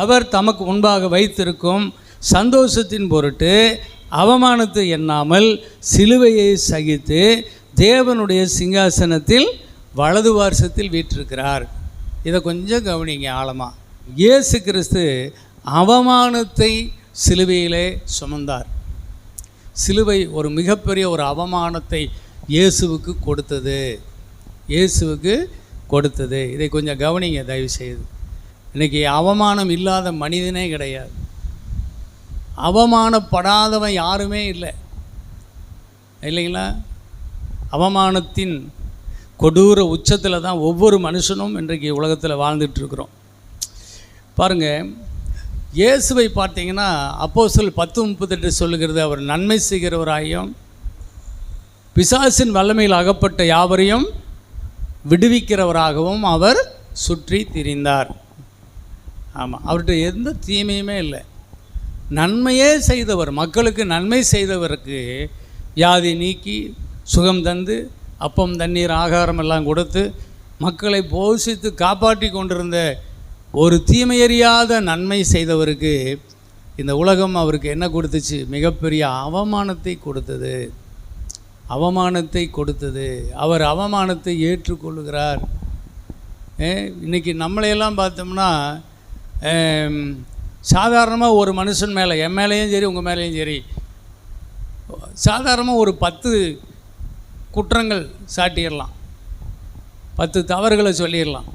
அவர் தமக்கு முன்பாக வைத்திருக்கும் சந்தோஷத்தின் பொருட்டு அவமானத்தை எண்ணாமல் சிலுவையை சகித்து தேவனுடைய சிங்காசனத்தில் வலது பார்சத்தில் வீற்றிருக்கிறார். இதை கொஞ்சம் கவனிங்க ஆழமாக. இயேசு கிறிஸ்து அவமானத்தை சிலுவையிலே சுமந்தார். சிலுவை ஒரு மிகப்பெரிய ஒரு அவமானத்தை இயேசுவுக்கு கொடுத்தது. இதை கொஞ்சம் கவனிங்க தயவுசெய்து. இன்றைக்கி அவமானம் இல்லாத மனிதனே கிடையாது. அவமானப்படாதவன் யாருமே இல்லை, இல்லைங்களா? அவமானத்தின் கொடூர உச்சத்தில் தான் ஒவ்வொரு மனுஷனும் இன்றைக்கு உலகத்தில் வாழ்ந்துட்டுருக்குறோம். பாருங்கள், இயேசுவை பார்த்தீங்கன்னா அப்போஸ்தலர் 10:38 சொல்லுகிறது, அவர் நன்மை செய்கிறவராயும் பிசாசின் வல்லமையில் அகப்பட்ட யாவரையும் விடுவிக்கிறவராகவும் அவர் சுற்றி திரிந்தார். ஆமாம், அவர்கிட்ட எந்த தீமையுமே இல்லை. நன்மையே செய்தவர், மக்களுக்கு நன்மை செய்தவருக்கு வியாதி நீக்கி சுகம் தந்து அப்பம் தண்ணீர் ஆகாரம் எல்லாம் கொடுத்து மக்களை போஷித்து காப்பாற்றி கொண்டிருந்த ஒரு தீமையறியாத நன்மை செய்தவருக்கு இந்த உலகம் அவருக்கு என்ன கொடுத்துச்சு? மிகப்பெரிய அவமானத்தை கொடுத்தது. அவர் அவமானத்தை ஏற்றுக்கொள்கிறார். இன்றைக்கி நம்மளையெல்லாம் பார்த்தோம்னா சாதாரணமாக ஒரு மனுஷன் மேலே, என் மேலேயும் சரி உங்கள் மேலேயும் சரி, சாதாரணமாக ஒரு 10 குற்றங்கள் சாட்டிடலாம், 10 தவறுகளை சொல்லிடலாம்.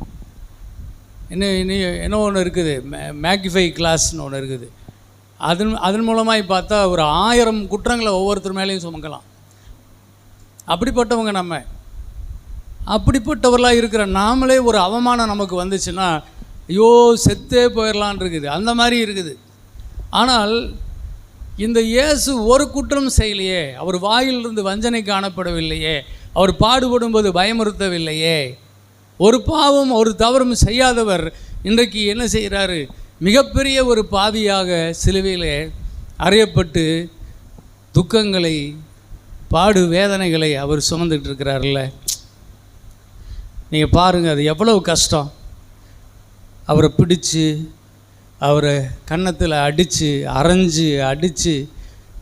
இன்னும் ஒன்று இருக்குது, மேக்னிஃபை கிளாஸ்னு ஒன்று இருக்குது. அதன் மூலமாக பார்த்தா ஒரு 1000 குற்றங்களை ஒவ்வொருத்தர் மேலேயும் சுமக்கலாம். அப்படிப்பட்டவங்க நம்ம. அப்படிப்பட்டவர்களாக இருக்கிற நாமளே ஒரு அவமானம் நமக்கு வந்துச்சுன்னா ஐயோ செத்தே போயிடலான் இருக்குது, அந்த மாதிரி இருக்குது. ஆனால் இந்த இயேசு ஒரு குற்றம் செய்யலையே, அவர் வாயிலிருந்து வஞ்சனை காணப்படவில்லையே, அவர் பாடுபடும்போது பயமுறுத்தவில்லையே, ஒரு பாவம் ஒரு தவறும் செய்யாதவர் இன்றைக்கு என்ன செய்கிறாரு? மிகப்பெரிய ஒரு பாவியாக சிலுவையிலே அறையப்பட்டு துக்கங்களை பாடு வேதனைகளை அவர் சுமந்துட்டு இருக்கிறார்ல. நீங்கள் பாருங்கள், அது எவ்வளவு கஷ்டம். அவரை பிடிச்சு அவரை கன்னத்தில் அடித்து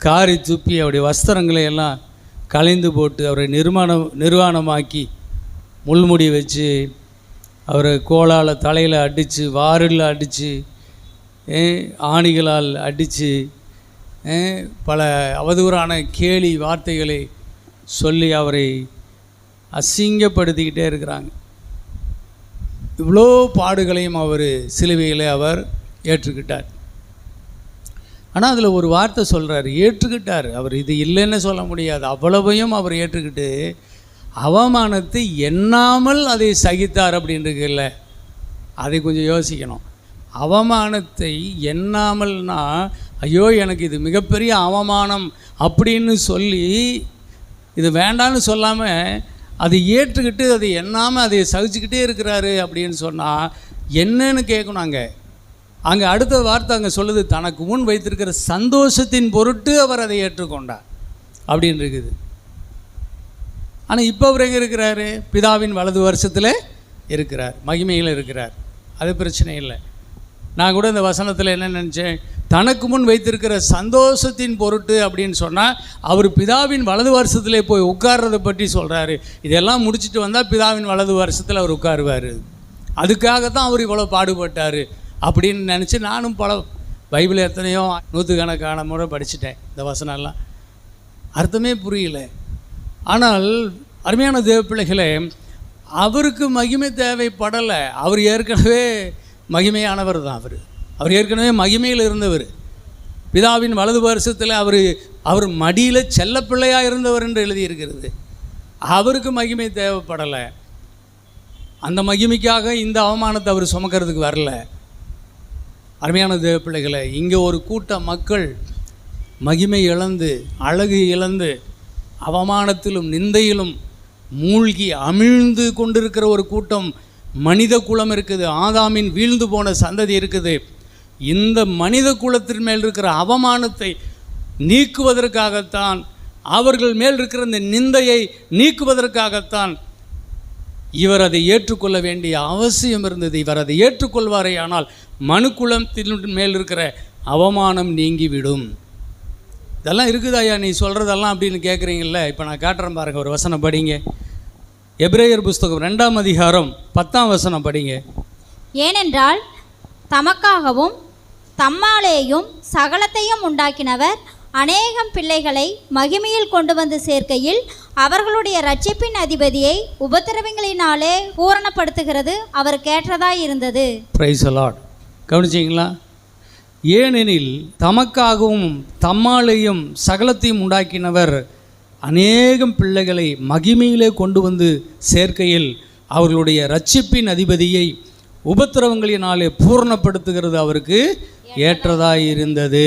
காரி துப்பி அவருடைய வஸ்திரங்களை எல்லாம் களைந்து போட்டு அவரை நிர்வாணமாக்கி முள்முடி வச்சு அவரை கோலால் தலையில் அடித்து வாரில் அடித்து ஆணிகளால் அடித்து பல அவதூறான கேலி வார்த்தைகளை சொல்லி அவரை அசிங்கப்படுத்திக்கிட்டே இருக்கிறாங்க. இவ்வளோ பாடுகளையும் அவர் சிலுவையில் அவர் ஏற்றுக்கிட்டார். ஆனால் அதில் ஒரு வார்த்தை சொல்கிறார், ஏற்றுக்கிட்டார். அவர் இது இல்லைன்னு சொல்ல முடியாது, அவ்வளவையும் அவர் ஏற்றுக்கிட்டு அவமானத்தை எண்ணாமல் அதை சகித்தார் அப்படின்றதில்ல. அதை கொஞ்சம் யோசிக்கணும். அவமானத்தை எண்ணாமல்னா ஐயோ எனக்கு இது மிகப்பெரிய அவமானம் அப்படின்னு சொல்லி இது வேண்டான்னு சொல்லாமல் அதை ஏற்றுக்கிட்டு அதை எண்ணாமல் அதை சகிச்சுக்கிட்டே இருக்கிறாரு அப்படின்னு சொன்னால் என்னன்னு கேட்கணும். அங்கே அடுத்த வார்த்தை அங்கே சொல்லுது, தனக்கு முன் வைத்திருக்கிற சந்தோஷத்தின் பொருட்டு அவர் அதை ஏற்றுக்கொண்டார் அப்படின்னு இருக்குது. ஆனால் இப்போ அவர் எங்கே இருக்கிறாரு? பிதாவின் வலது வருஷத்தில் இருக்கிறார், மகிமையில் இருக்கிறார். அது பிரச்சனை இல்லை. நான் கூட இந்த வசனத்தில் என்ன நினச்சேன், தனக்கு முன் வைத்திருக்கிற சந்தோஷத்தின் பொருட்டு அப்படின்னு சொன்னால் அவர் பிதாவின் வலது வருஷத்திலே போய் உட்கார்றதை பற்றி சொல்கிறாரு. இதெல்லாம் முடிச்சுட்டு வந்தால் பிதாவின் வலது வருஷத்தில் அவர் உட்காருவார். அதுக்காகத்தான் அவர் இவ்வளோ பாடுபட்டார் அப்படின்னு நினச்சி நானும் பல பைபிள் எத்தனையோ 100கணக்கான முறை படிச்சுட்டேன். இந்த வசனம்லாம் அர்த்தமே புரியல. ஆனால் அருமையான தேவ பிள்ளைகளே, அவருக்கு மகிமை தேவைப்படலை. அவர் ஏற்கனவே மகிமையானவர் தான். அவர் ஏற்கனவே மகிமையில் இருந்தவர். பிதாவின் வலது வருஷத்தில் அவர் மடியில் செல்லப்பிள்ளையாக இருந்தவர் என்று எழுதியிருக்கிறது. அவருக்கு மகிமை தேவைப்படலை. அந்த மகிமைக்காக இந்த அவமானத்தை அவர் சுமக்கிறதுக்கு வரல. அருமையான தேவ பிள்ளைகளை, இங்கே ஒரு கூட்ட மக்கள் மகிமை இழந்து அழகு இழந்து அவமானத்திலும் நிந்தையிலும் மூழ்கி அமிழ்ந்து கொண்டிருக்கிற ஒரு கூட்டம் மனித குலம் இருக்குது. ஆதாமின் வீழ்ந்து போன சந்ததி இருக்குது. இந்த மனித குலத்தின் மேல் இருக்கிற அவமானத்தை நீக்குவதற்காகத்தான், அவர்கள் மேல் இருக்கிற இந்த நிந்தையை நீக்குவதற்காகத்தான் இவர் அதை ஏற்றுக்கொள்ள வேண்டிய அவசியம் இருந்தது. இவர் அதை ஏற்றுக்கொள்வாரே ஆனால் மனுக்குலத்தின் மேல் இருக்கிற அவமானம் நீங்கிவிடும். இதெல்லாம் இருக்குதாயா நீ சொல்கிறதெல்லாம் அப்படின்னு கேட்குறீங்கள. இப்போ நான் காட்டுறேன் பாருங்கள், ஒரு வசனம் படிங்க. எபிரேயர் புஸ்தகம் 2ஆம் அதிகாரம் 10ஆம் வசனம் படிங்க. ஏனென்றால் தமக்காகவும் தம்மாலேயும் சகலத்தையும் உண்டாக்கினவர் அநேகம் பிள்ளைகளை மகிமையில் கொண்டு வந்து சேர்க்கையில் அவர்களுடைய இரட்சிப்பின் அதிபதியை உபத்திரவங்களினாலே பூரணப்படுத்துகிறது அவருக்கு ஏற்றதாய் இருந்தது. Praise the Lord. கவனிச்சிங்களா? ஏனெனில் தமக்காகவும் தம்மாலேயும் சகலத்தையும் உண்டாக்கினவர் அநேகம் பிள்ளைகளை மகிமையிலே கொண்டு வந்து சேர்க்கையில் அவர்களுடைய இரட்சிப்பின் அதிபதியை உபத்திரவங்களினாலே பூரணப்படுத்துகிறது அவருக்கு ஏற்றதாய் இருந்தது.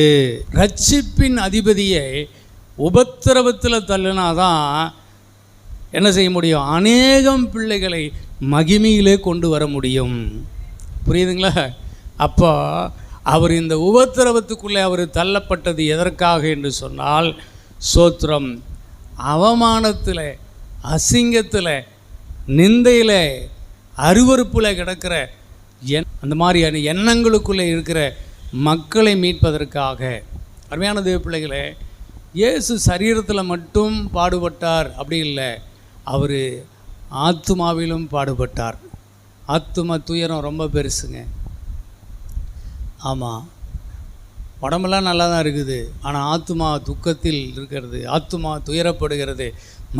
இரட்சிப்பின் அதிபதியை உபத்திரவத்தில் தள்ளினாதான் என்ன செய்ய முடியும்? அநேகம் பிள்ளைகளை மகிமையிலே கொண்டு வர முடியும். புரியுதுங்களா? அப்போ அவர் இந்த உபத்திரவத்துக்குள்ளே அவர் தள்ளப்பட்டது எதற்காக என்று சொன்னால், சோத்திரம், அவமானத்தில், அசிங்கத்தில், நிந்தையில், அருவருப்பில் கிடக்கிற அந்த மாதிரியான எண்ணங்களுக்குள்ளே இருக்கிற மக்களை மீட்பதற்காக. அருமையான தேவ பிள்ளைகளே, இயேசு சரீரத்தில் மட்டும் பாடுபட்டார் அப்படி இல்லை, அவர் ஆத்துமாவிலும் பாடுபட்டார். ஆத்தும துயரம் ரொம்ப பெருசுங்க. ஆமாம், உடம்பெல்லாம் நல்லா தான் இருக்குது, ஆனால் ஆத்துமா துக்கத்தில் இருக்கிறது, ஆத்துமா துயரப்படுகிறது,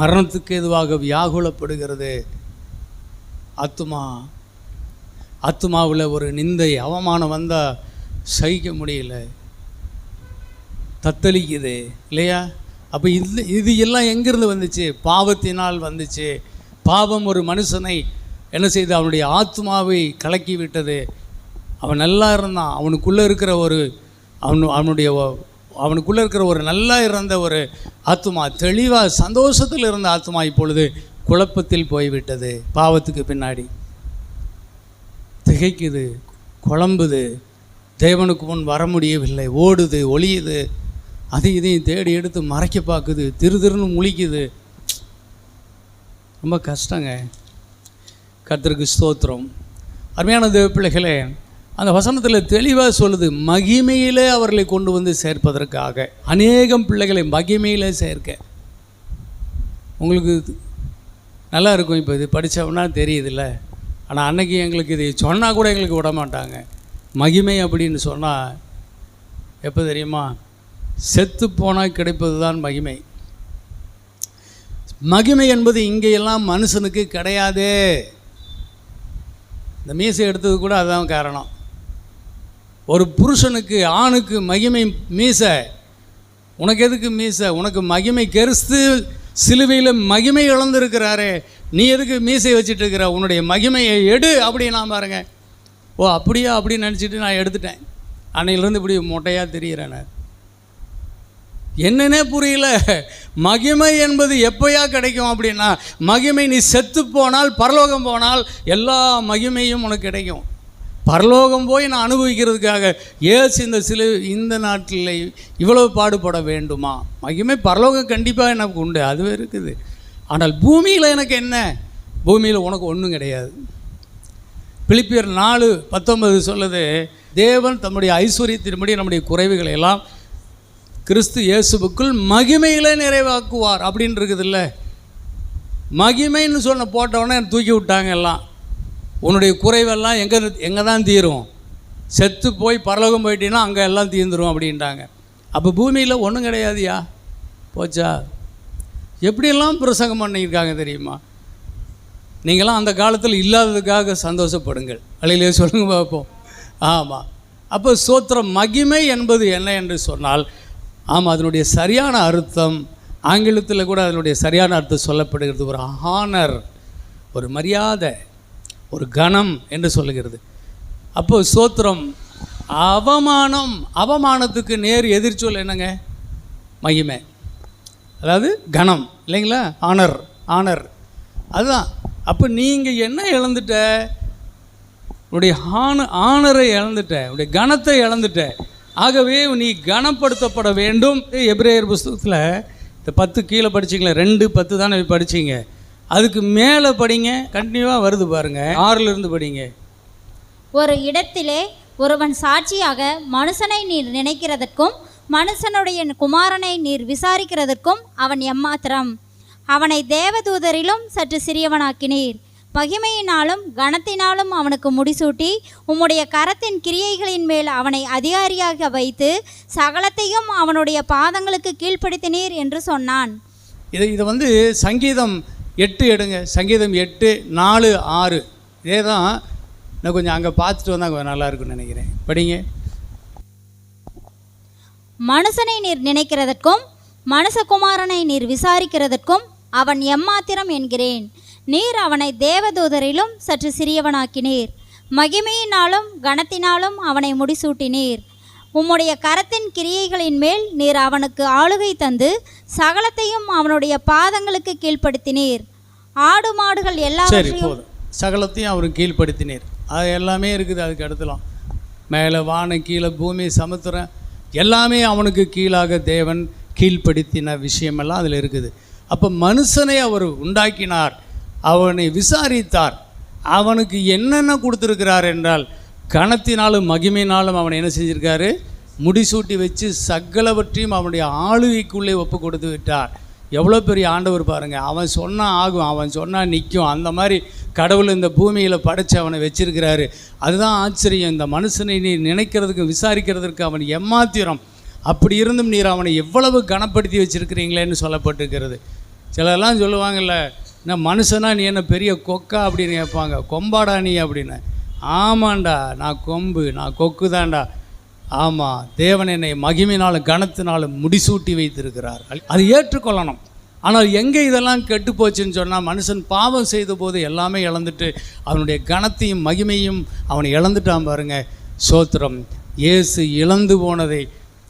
மரணத்துக்கு எதுவாக வியாகுலப்படுகிறது. ஆத்துமாவில் ஒரு நிந்தை அவமானம் வந்தால் சகிக்க முடியல, தத்தளிக்குது இல்லையா? அப்போ இது எல்லாம் எங்கேருந்து வந்துச்சு? பாவத்தினால் வந்துச்சு. பாவம் ஒரு மனுஷனை என்ன செய்து அவனுடைய ஆத்மாவை கலக்கி விட்டது. அவன் நல்லா இருந்தான், அவனுக்குள்ளே இருக்கிற ஒரு நல்லா இருந்த ஒரு ஆத்மா, தெளிவாக சந்தோஷத்தில் இருந்த ஆத்மா இப்பொழுது குழப்பத்தில் போய்விட்டது. பாவத்துக்கு பின்னாடி திகைக்குது, குழம்புது, தேவனுக்கு முன் வர முடியவில்லை, ஓடுது, ஒளியுது, அது இதையும் தேடி எடுத்து மறைக்க பார்க்குது, திருன்னு முழிக்குது. ரொம்ப கஷ்டங்க. கர்த்தருக்கு ஸ்தோத்திரம். அருமையான தேவ பிள்ளைகளே, அந்த வசனத்தில் தெளிவாக சொல்லுது, மகிமையிலே அவர்களை கொண்டு வந்து சேர்ப்பதற்காக. அநேகம் பிள்ளைகளை மகிமையிலே சேர்க்க. உங்களுக்கு நல்லா இருக்கும், இப்போ இது படித்தோம்னா தெரியுதுல்ல. ஆனால் அன்னைக்கு எங்களுக்கு இது சொன்னால் கூட எங்களுக்கு விட மாட்டாங்க. மகிமை அப்படின்னு சொன்னால் எப்போ தெரியுமா? செத்து போனால் கிடைப்பது தான் மகிமை. மகிமை என்பது இங்கேயெல்லாம் மனுஷனுக்கு கிடையாது. இந்த மீசை எடுத்தது கூட அதுதான் காரணம். ஒரு புருஷனுக்கு, ஆணுக்கு மகிமை மீசை. உனக்கு எதுக்கு மீசை? உனக்கு மகிமை கிறிஸ்து சிலுவையில் மகிமை இழந்திருக்கிறாரே, நீ எதுக்கு மீசை வச்சுட்டு இருக்கிற? உன்னுடைய மகிமையை எடு அப்படின்னு நான் பாருங்க. ஓ அப்படியா அப்படின்னு நினச்சிட்டு நான் எடுத்துட்டேன். அன்னையிலேருந்து இப்படி மொட்டையாக தெரிகிறேன். என்னன்னே புரியல. மகிமை என்பது எப்போயா கிடைக்கும் அப்படின்னா, மகிமை நீ செத்து போனால், பரலோகம் போனால் எல்லா மகிமையும் உனக்கு கிடைக்கும். பரலோகம் போய் நான் அனுபவிக்கிறதுக்காக ஏசு இந்த நாட்டில் இவ்வளவு பாடுபட வேண்டுமா? மகிமை பரலோகம் கண்டிப்பாக எனக்கு உண்டு, அதுவே இருக்குது. ஆனால் பூமியில் எனக்கு என்ன? பூமியில் உனக்கு ஒன்றும் கிடையாது. பிலிப்பியர் 4:19 சொல்லுது, தேவன் தம்முடைய ஐஸ்வர்யத்தின்படி நம்முடைய குறைவுகளை எல்லாம் கிறிஸ்து இயேசுவுக்குள் மகிமையிலே நிறைவாக்குவார் அப்படின்னு இருக்குது இல்லை. மகிமைன்னு போட்டவுடனே தூக்கி விட்டாங்க எல்லாம். உன்னுடைய குறைவெல்லாம் எங்கே தான் தீரும்? செத்து போய் பரலோகம் போயிட்டீங்கன்னா அங்கே எல்லாம் தீர்ந்துடும் அப்படின்ட்டாங்க. அப்போ பூமியில் ஒன்றும் கிடையாதுயா, போச்சா? எப்படியெல்லாம் பிரசங்கம் பண்ணியிருக்காங்க தெரியுமா? நீங்களாம் அந்த காலத்தில் இல்லாததுக்காக சந்தோஷப்படுங்கள். அலையிலே சொல்லுங்க பார்ப்போம். ஆமாம். அப்போ ஸ்தோத்திரம், மகிமை என்பது என்ன என்று சொன்னால், ஆமாம், அதனுடைய சரியான அர்த்தம் ஆங்கிலத்தில் கூட அதனுடைய சரியான அர்த்தம் சொல்லப்படுகிறது. ஒரு ஹானர், ஒரு மரியாதை, ஒரு கணம் என்று சொல்லுகிறது. அப்போது ஸ்தோத்திரம், அவமானத்துக்கு நேர் எதிர்ச்சொல் என்னங்க? மகிமை, அதாவது கணம் இல்லைங்களா? ஆனர் அதுதான். அப்போ நீங்கள் என்ன இழந்துட்ட? உன்னுடைய ஆனரை இழந்துட்ட, உன்னுடைய கணத்தை இழந்துட்ட. ஆகவே நீ கனப்படுத்தப்பட வேண்டும். எபிரேயர் புஸ்தகத்தில் இந்த 10 கீழே படிச்சிங்களே, 2:10 தானே படிச்சிங்க. அதுக்கு மேலே படிங்க, கண்டினியூவாக வருது பாருங்கள். 6லிருந்து படிங்க. ஒரு இடத்திலே ஒருவன் சாட்சியாக மனுஷனை நீர் நினைக்கிறதற்கும் மனுஷனுடைய குமாரனை நீர் விசாரிக்கிறதற்கும் அவன் எம்மாத்திரம். அவனை தேவதூதரிலும் சற்று சிறியவனாக்கினீர். மகிமையினாலும் கனத்தினாலும் அவனுக்கு முடிசூட்டி உம்முடைய கரத்தின் கிரியைகளின் மேல் அவனை அதிகாரியாக வைத்து சகலத்தையும் அவனுடைய பாதங்களுக்கு கீழ்ப்படுத்தினீர் என்று சொன்னான். இது சங்கீதம் 8 எடுங்க. சங்கீதம் 8:4-6 இதே தான். நான் கொஞ்சம் அங்கே பார்த்துட்டு வந்தால் கொஞ்சம் நல்லா இருக்குன்னு நினைக்கிறேன். படிங்க. மனுஷனை நீர் நினைக்கிறதற்கும் மனுஷகுமாரனை நீர் விசாரிக்கிறதற்கும் அவன் எம்மாத்திரம் என்கிறேன். நீர் அவனை தேவதூதரிலும் சற்று சிறியவனாக்கினீர். மகிமையினாலும் கனத்தினாலும் அவனை முடிசூட்டினீர். உம்முடைய கரத்தின் கிரியைகளின் மேல் நீர் அவனுக்கு ஆளுகை தந்து சகலத்தையும் அவனுடைய பாதங்களுக்கு கீழ்ப்படுத்தினீர். ஆடு மாடுகள் எல்லாவற்றையும் சகலத்தையும் அவர் கீழ்ப்படுத்தினீர். அது எல்லாமே இருக்குது. அதுக்கு அடுத்தலாம் மேலே வானம் கீழே பூமி சமுத்திரம் எல்லாமே அவனுக்கு கீழாக தேவன் கீழ்ப்படுத்தின விஷயமெல்லாம் அதில் இருக்குது. அப்போ மனுஷனை அவர் உண்டாக்கினார், அவனை விசாரித்தார். அவனுக்கு என்னென்ன கொடுத்துருக்கிறார் என்றால் கனத்தினாலும் மகிமையினாலும் அவனை என்ன செஞ்சிருக்காரு? முடிசூட்டி வச்சு சகலவற்றையும் அவனுடைய ஆளுகைக்குள்ளே ஒப்பு கொடுத்து விட்டார். எவ்வளோ பெரிய ஆண்டவர் பாருங்கள். அவன் சொன்னால் ஆகும், அவன் சொன்னால் நிற்கும். அந்த மாதிரி கடவுள் இந்த பூமியில் படைத்து அவனை வச்சிருக்கிறாரு. அதுதான் ஆச்சரியம். இந்த மனுஷனை நீர் நினைக்கிறதுக்கு விசாரிக்கிறதுக்கு அவன் எம்மாத்திரம். அப்படி இருந்தும் நீர் அவனை எவ்வளவு கனப்படுத்தி வச்சுருக்கிறீங்களேன்னு சொல்லப்பட்டிருக்கிறது. சிலரெல்லாம் சொல்லுவாங்கள்ல, நான் மனுஷனா நீ என்ன பெரிய கொக்கா அப்படின்னு கேட்பாங்க. கொம்பாடா நீ அப்படின்னு. ஆமாண்டா, நான் கொம்பு, நான் கொக்கு தான்டா. ஆமாம், தேவன் என்னை மகிமையினாலும் கனத்தினாலும் முடிசூட்டி வைத்திருக்கிறார். அது ஏற்றுக்கொள்ளணும். ஆனால் எங்கே இதெல்லாம் கெட்டு போச்சுன்னு சொன்னால், மனுஷன் பாவம் செய்த போது எல்லாமே இழந்துட்டு அவனுடைய கனத்தையும் மகிமையும் அவனை இழந்துட்டான் பாருங்க. சோத்திரம். இயேசு இழந்து போனதை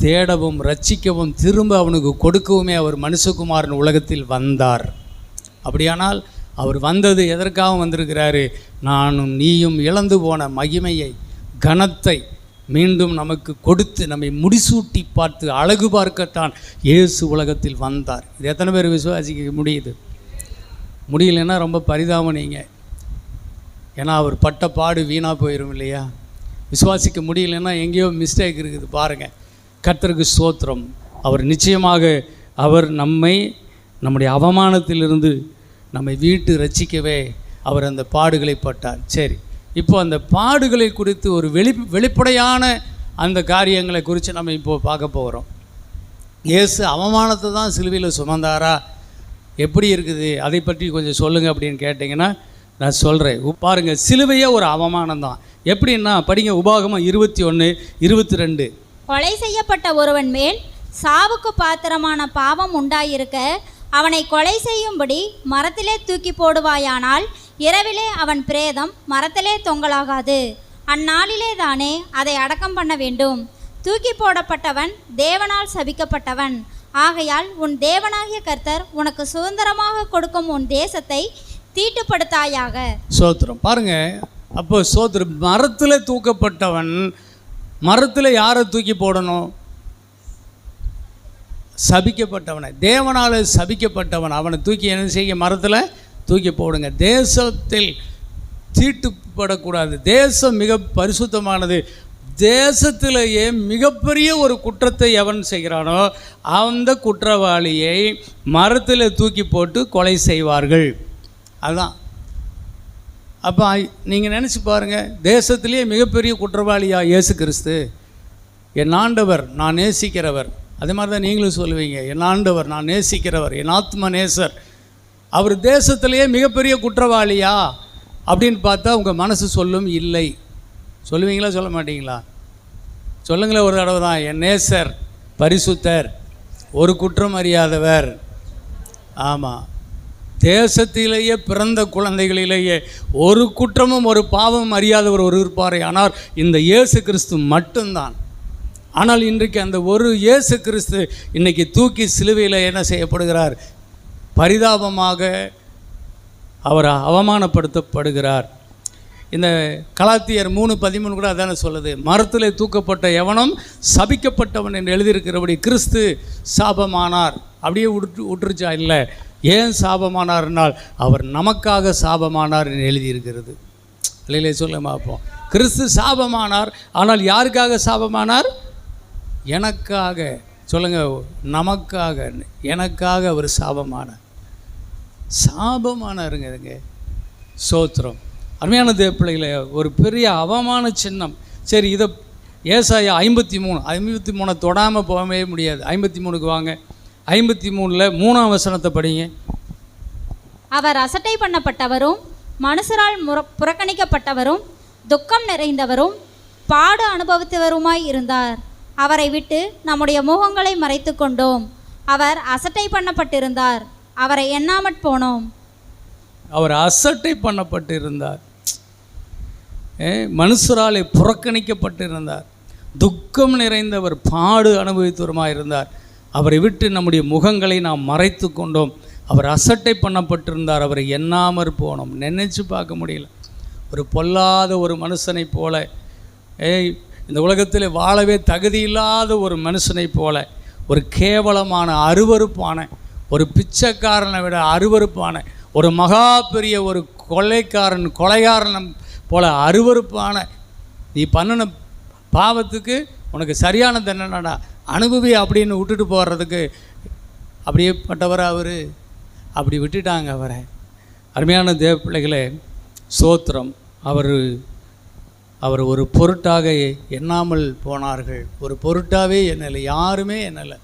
தேடவும் ரட்சிக்கவும் திரும்ப அவனுக்கு கொடுக்கவுமே அவர் மனுஷகுமாரன் உலகத்தில் வந்தார். அப்படியானால் அவர் வந்தது எதற்காக வந்திருக்கிறாரு? நானும் நீயும் இழந்து போன மகிமையை கனத்தை மீண்டும் நமக்கு கொடுத்து நம்மை முடிசூட்டி பார்த்து அழகு பார்க்கத்தான் இயேசு உலகத்தில் வந்தார். இது எத்தனை பேர் விசுவாசிக்க முடியுது? முடியலன்னா ரொம்ப பரிதாபம் நீங்கள். ஏன்னா அவர் பட்ட பாடு வீணாக போயிடும் இல்லையா? விசுவாசிக்க முடியலன்னா எங்கேயோ மிஸ்டேக் இருக்குது பாருங்கள். கர்த்தருக்கு ஸ்தோத்திரம். அவர் நிச்சயமாக அவர் நம்முடைய அவமானத்திலிருந்து நம்மை வீட்டு ரட்சிக்கவே அவர் அந்த பாடுகளை பட்டார். சரி, இப்போ அந்த பாடுகளை குறித்து ஒரு வெளிப்படையான அந்த காரியங்களை குறித்து நம்ம இப்போது பார்க்க போகிறோம். இயேசு அவமானத்தை தான் சிலுவையில் சுமந்தாரா? எப்படி இருக்குது அதை பற்றி கொஞ்சம் சொல்லுங்கள் அப்படின்னு கேட்டிங்கன்னா நான் சொல்கிறேன். பாருங்கள், சிலுவையே ஒரு அவமானம் தான். எப்படின்னா படிங்க. உபாகமம் 21:22. கொலை செய்யப்பட்ட ஒருவன் மேல் சாவுக்கு பாத்திரமான பாவம் உண்டாயிருக்க அவனை கொலை செய்யும்படி மரத்திலே தூக்கி போடுவாயானால் இரவிலே அவன் பிரேதம் மரத்திலே தொங்கலாகாது. அந்நாளிலே தானே அதை அடக்கம் பண்ண வேண்டும். தூக்கி போடப்பட்டவன் தேவனால் சபிக்கப்பட்டவன். ஆகையால் உன் தேவனாகிய கர்த்தர் உனக்கு சுதந்திரமாக கொடுக்கும் உன் தேசத்தை தீட்டுப்படுத்தாயாக. சோத்திரம். பாருங்க, அப்போ சோத்திரம். மரத்தில் தூக்கப்பட்டவன், மரத்தில் யாரை தூக்கி போடணும்? சபிக்கப்பட்டவனை, தேவனால் சபிக்கப்பட்டவன். அவனை தூக்கி என்ன செய்ய? மரத்தில் தூக்கி போடுங்க. தேசத்தில் தீட்டுப்படக்கூடாது. தேசம் மிக பரிசுத்தமானது. தேசத்திலேயே மிகப்பெரிய ஒரு குற்றத்தை எவன் செய்கிறானோ அந்த குற்றவாளியை மரத்தில் தூக்கி போட்டு கொலை செய்வார்கள். அதுதான். அப்போ நீங்கள் நினச்சி பாருங்கள், தேசத்திலேயே மிகப்பெரிய குற்றவாளியா இயேசு கிறிஸ்து? என் ஆண்டவர், நான் நேசிக்கிறவர். அதே மாதிரி தான் நீங்களும் சொல்லுவீங்க, என் ஆண்டவர், நான் நேசிக்கிறவர், என் ஆத்ம நேசர். அவர் தேசத்திலேயே மிகப்பெரிய குற்றவாளியா அப்படின்னு பார்த்தா உங்கள் மனசு சொல்லும் இல்லை. சொல்லுவீங்களா சொல்ல மாட்டீங்களா? சொல்லுங்களேன் ஒரு தடவை தான். என் நேசர் பரிசுத்தர், ஒரு குற்றம் அறியாதவர். ஆமாம், தேசத்திலேயே பிறந்த குழந்தைகளிலேயே ஒரு குற்றமும் ஒரு பாவமும் அறியாதவர் ஒரு இருப்பாரே, ஆனால் இந்த இயேசு கிறிஸ்து மட்டும்தான். ஆனால் இன்றைக்கு அந்த ஒரு இயேசு கிறிஸ்து இன்றைக்கி தூக்கி சிலுவையில் என்ன செய்யப்படுகிறார்? பரிதாபமாக அவர் அவமானப்படுத்தப்படுகிறார். இந்த கலாத்தியர் 3:13 கூட அதான சொல்லுது. மரத்தில் தூக்கப்பட்ட எவனும் சபிக்கப்பட்டவன் என்று எழுதியிருக்கிறபடி கிறிஸ்து சாபமானார். அப்படியே விட்டுருச்சா? இல்லை. ஏன் சாபமானார்னால் அவர் நமக்காக சாபமானார் என்று எழுதியிருக்கிறது. இல்லையிலே சொல்ல பார்ப்போம். கிறிஸ்து சாபமானார். ஆனால் யாருக்காக சாபமானார்? எனக்காக. சொல்லுங்க, நமக்காக, எனக்காக அவர் சாபமானார். சாபமானாருங்க இதுங்க. சோத்திரம். அருமையான தேவ பிள்ளைகளே, ஒரு பெரிய அவமான சின்னம். சரி, இதை ஏசாயா 53 தொடாமல் போகவே முடியாது. 53க்கு வாங்க. 53 3ஆம் வசனத்தை படிங்க. அவர் அசட்டை பண்ணப்பட்டவரும் மனுஷரால் புறக்கணிக்கப்பட்டவரும் துக்கம் நிறைந்தவரும் பாடு அனுபவித்தவருமாய் இருந்தார். அவரை விட்டு நம்முடைய முகங்களை மறைத்து கொண்டோம். அவர் அசட்டை பண்ணப்பட்டிருந்தார், அவரை எண்ணாமற் போனோம். அவர் அசட்டை பண்ணப்பட்டிருந்தார், மனுஷராலே புறக்கணிக்கப்பட்டிருந்தார், துக்கம் நிறைந்தவர், பாடு அனுபவித்தவருமாய் இருந்தார். அவரை விட்டு நம்முடைய முகங்களை நாம் மறைத்து கொண்டோம். அவர் அசட்டை பண்ணப்பட்டிருந்தார், அவரை எண்ணாமற் போனோம். நினைச்சு பார்க்க முடியல. ஒரு பொல்லாத ஒரு மனுஷனை போல, இந்த உலகத்தில் வாழவே தகுதியில்லாத ஒரு மனுஷனை போல, ஒரு கேவலமான அருவருப்பான, ஒரு பிச்சைக்காரனை விட அருவருப்பான, ஒரு மகா பெரிய ஒரு கொலைகாரன் போல அருவருப்பான, நீ பண்ணின பாவத்துக்கு உனக்கு சரியான தண்டனைடா அனுபவி அப்படின்னு விட்டுட்டு போகிறதுக்கு அப்படியே பட்டவர் அவர். அப்படி விட்டுட்டாங்க அவரை. அருமையான தேவ பிள்ளைகளே, சோத்திரம். அவர் ஒரு பொருட்டாக எண்ணாமல் போனார்கள். ஒரு பொருட்டாகவே எண்ணலை, யாருமே எண்ணலை.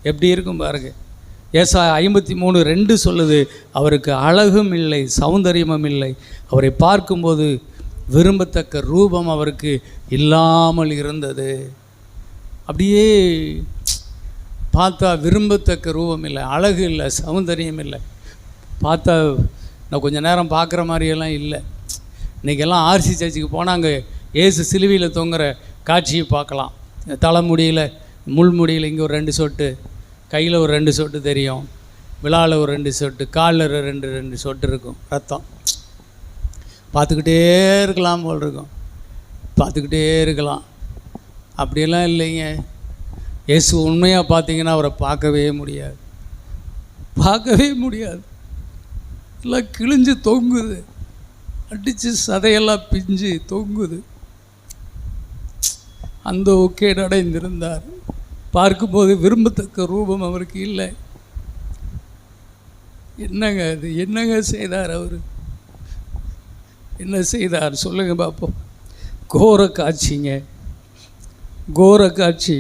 எப்படி இருக்கும் பாருங்க. ஏசாயா 53:2 சொல்லுது, அவருக்கு அழகும் இல்லை, சௌந்தரியமும் இல்லை, அவரை பார்க்கும்போது விரும்பத்தக்க ரூபம் அவருக்கு இல்லாமல் இருந்தது. அப்படியே பார்த்தா விரும்பத்தக்க ரூபம் இல்லை, அழகு இல்லை, சௌந்தரியம் இல்லை. பார்த்தா நான் கொஞ்சம் நேரம் பார்க்குற மாதிரியெல்லாம் இல்லை. இன்றைக்கெல்லாம் ஆர்சி சர்ச்சுக்கு போனால் அங்கே ஏசு சிலுவையில் தொங்குற காட்சியை பார்க்கலாம். தலைமுடியில், முள்முடியில் இங்கே ஒரு 2 சொட்டு, கையில் ஒரு 2 சொட்டு தெரியும், விழாவில் ஒரு 2 சொட்டு, காலில் 2 சொட்டு இருக்கும் ரத்தம். பார்த்துக்கிட்டே இருக்கலாம் போல் இருக்கும், பார்த்துக்கிட்டே இருக்கலாம். அப்படியெல்லாம் இல்லைங்க. இயேசு உண்மையாக பார்த்தீங்கன்னா அவரை பார்க்கவே முடியாது, பார்க்கவே முடியாது. எல்லாம் கிழிஞ்சு தொங்குது, அடித்து சதையெல்லாம் பிஞ்சு தொங்குது. அந்த ஒக்கே அடைந்திருந்தார். பார்க்கும்போது விரும்பத்தக்க ரூபம் அவருக்கு இல்லை. என்னங்க அது? என்னங்க செய்தார் அவர்? என்ன செய்தார் சொல்லுங்க பார்ப்போம். கோர காட்சிங்க, கோர காட்சி.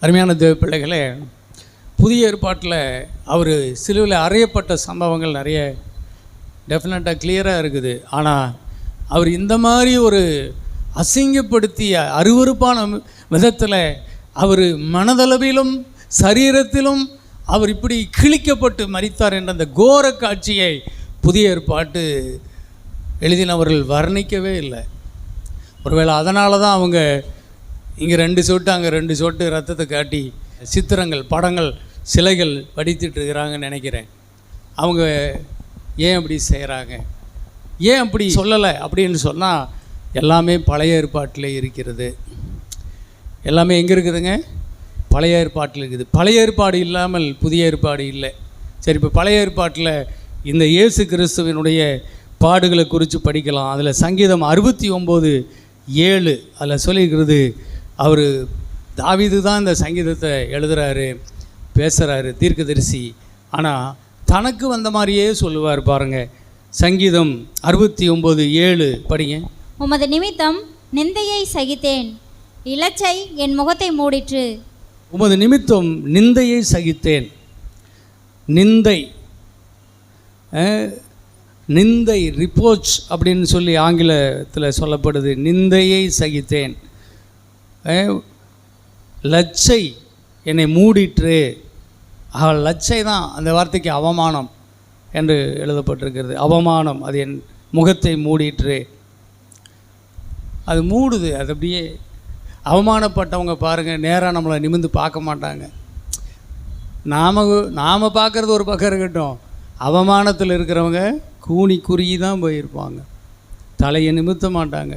அருமையான தேவ பிள்ளைகளே, புதிய ஏற்பாட்டில் அவர் சிலுவையில் அறையப்பட்ட சம்பவங்கள் நிறைய டெஃபினட்டாக கிளியராக இருக்குது. ஆனால் அவர் இந்த மாதிரி ஒரு அசிங்கப்படுத்திய அருவருப்பான விதத்தில் அவர் மனதளவிலும் சரீரத்திலும் அவர் இப்படி கிழிக்கப்பட்டு மரித்தார் என்ற அந்த கோர காட்சியை புதிய ஏற்பாட்டு எழுதினவர்கள் வர்ணிக்கவே இல்லை. ஒருவேளை அதனால தான் அவங்க இங்கே 2 சொட்டு அங்கே 2 சொட்டு ரத்தத்தை காட்டி சித்திரங்கள், படங்கள், சிலைகள் வடித்துட்டு இருக்கிறாங்கன்னு நினைக்கிறேன். அவங்க ஏன் அப்படி செய்கிறாங்க, ஏன் அப்படி சொல்லலை அப்படின்னு சொன்னால், எல்லாமே பழைய ஏற்பாட்டில் இருக்கிறது. எல்லாமே எங்கே இருக்குதுங்க? பழைய ஏற்பாட்டில் இருக்குது. பழைய ஏற்பாடு இல்லாமல் புதிய ஏற்பாடு இல்லை. சரி, இப்போ பழைய ஏற்பாட்டில் இந்த இயேசு கிறிஸ்துவினுடைய பாடுகளை குறித்து படிக்கலாம். அதில் சங்கீதம் 69:7 அதில் சொல்லியிருக்கிறது, அவர் தாவீது தான் இந்த சங்கீதத்தை எழுதுகிறாரு, பேசுகிறாரு, தீர்க்கதரிசி. ஆனால் தனக்கு வந்த மாதிரியே சொல்லுவார் பாருங்கள். சங்கீதம் 69:7 படிங்க. உமது நிமித்தம் நிந்தையை சகித்தேன், இலச்சை என் முகத்தை மூடிற்று. உமது நிமித்தம் நிந்தையை சகித்தேன். நிந்தை ரிப்போர்ட்ஸ் அப்படின்னு சொல்லி ஆங்கிலத்தில் சொல்லப்படுது. நிந்தையை சகித்தேன், லச்சை என்னை மூடிற்று. லச்சை தான் அந்த வார்த்தைக்கு அவமானம் என்று எழுதப்பட்டிருக்கிறது. அவமானம், அது என் முகத்தை மூடிற்று. அது மூடுது. அது அப்படியே அவமானப்பட்டவங்க பாருங்கள், நேராக நம்மளை நிமிர்ந்து பார்க்க மாட்டாங்க. நாம் பார்க்குறது ஒரு பக்கம் இருக்கட்டும், அவமானத்தில் இருக்கிறவங்க கூனி குறுகி தான் போயிருப்பாங்க, தலையை நிமிர்த்த மாட்டாங்க,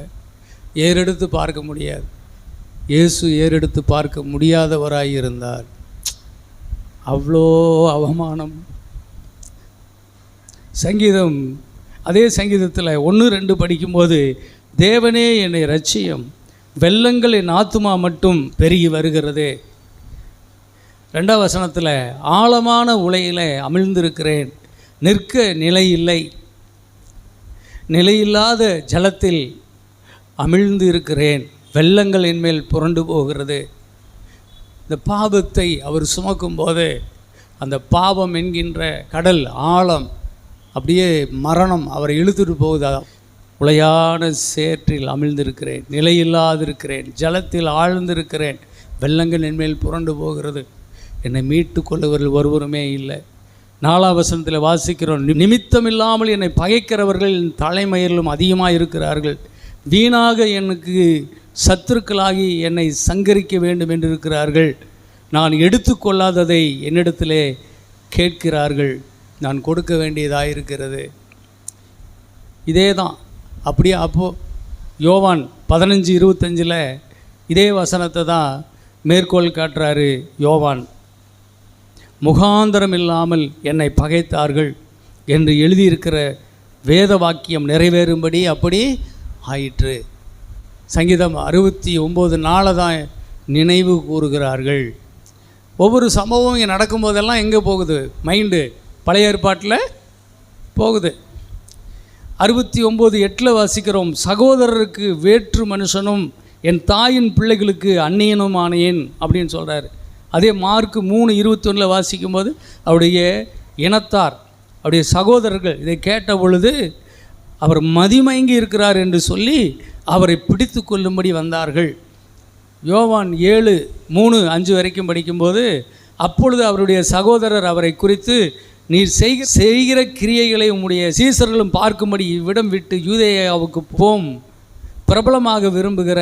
ஏறெடுத்து பார்க்க முடியாது. இயேசு ஏறெடுத்து பார்க்க முடியாதவராய் இருந்தார். அவ்வளோ அவமானம். சங்கீதம் அதே சங்கீதத்தில் 1-2 படிக்கும்போது, தேவனே என்னை இரட்சியும், வெள்ளங்கள் என் ஆத்துமா மட்டும் பெருகி வருகிறது. 2ஆம் வசனத்தில், ஆழமான உலையில் அமிழ்ந்திருக்கிறேன், நிற்க நிலை இல்லை, நிலையில்லாத ஜலத்தில் அமிழ்ந்து இருக்கிறேன், வெள்ளங்கள் என்மேல் புரண்டு போகிறது. இந்த பாவத்தை அவர் சுமக்கும்போது அந்த பாவம் என்கின்ற கடல் ஆழம், அப்படியே மரணம் அவரை இழுத்துட்டு போகுதா. உளையான சேற்றில் அமிழ்ந்திருக்கிறேன், நிலையில்லாதிருக்கிறேன், ஜலத்தில் ஆழ்ந்திருக்கிறேன், வெள்ளங்கள் என்மேல் புரண்டு போகிறது, என்னை மீட்டு கொள்ளுவர்கள் ஒருவருமே இல்லை. 4ஆம் வசனத்தில் வாசிக்கிறோம், நிமித்தம் இல்லாமல் என்னை பகைக்கிறவர்கள் தலைமயிரிலும் அதிகமாக இருக்கிறார்கள், வீணாக எனக்கு சத்துருக்களாகி என்னை சங்கரிக்க வேண்டும் என்று இருக்கிறார்கள், நான் எடுத்துக்கொள்ளாததை என்னிடத்திலே கேட்கிறார்கள், நான் கொடுக்க வேண்டியதாக இருக்கிறது. இதே தான் அப்படியே அப்போது யோவான் 15:25 இதே வசனத்தை தான் மேற்கோள் காட்டுறாரு யோவான். முகாந்தரம் இல்லாமல் என்னை பகைத்தார்கள் என்று எழுதியிருக்கிற வேத வாக்கியம் நிறைவேறும்படி அப்படி ஆயிற்று. சங்கீதம் 69 தான் நினைவு கூறுகிறார்கள். ஒவ்வொரு சம்பவம் இங்கே நடக்கும்போதெல்லாம் எங்கே போகுது? மைண்டு பழைய ஏற்பாட்டில் போகுது. 69:8 வாசிக்கிறோம், சகோதரருக்கு வேற்று மனுஷனும் என் தாயின் பிள்ளைகளுக்கு அந்நியனுமானேன் அப்படின்னு சொல்கிறார். அதே மார்க் 3:21 வாசிக்கும்போது அவருடைய இனத்தார், அவருடைய சகோதரர்கள் இதை கேட்ட பொழுது அவர் மதிமயங்கி இருக்கிறார் என்று சொல்லி அவரை பிடித்து கொள்ளும்படி வந்தார்கள். யோவான் 7:3-5 வரைக்கும் படிக்கும்போது, அப்பொழுது அவருடைய சகோதரர் அவரை குறித்து, நீர் செய்கிற கிரியைகளை உம்முடைய சீசர்களும் பார்க்கும்படி இவ்விடம் விட்டு யூதேயாவுக்கு போம், பிரபலமாக விரும்புகிற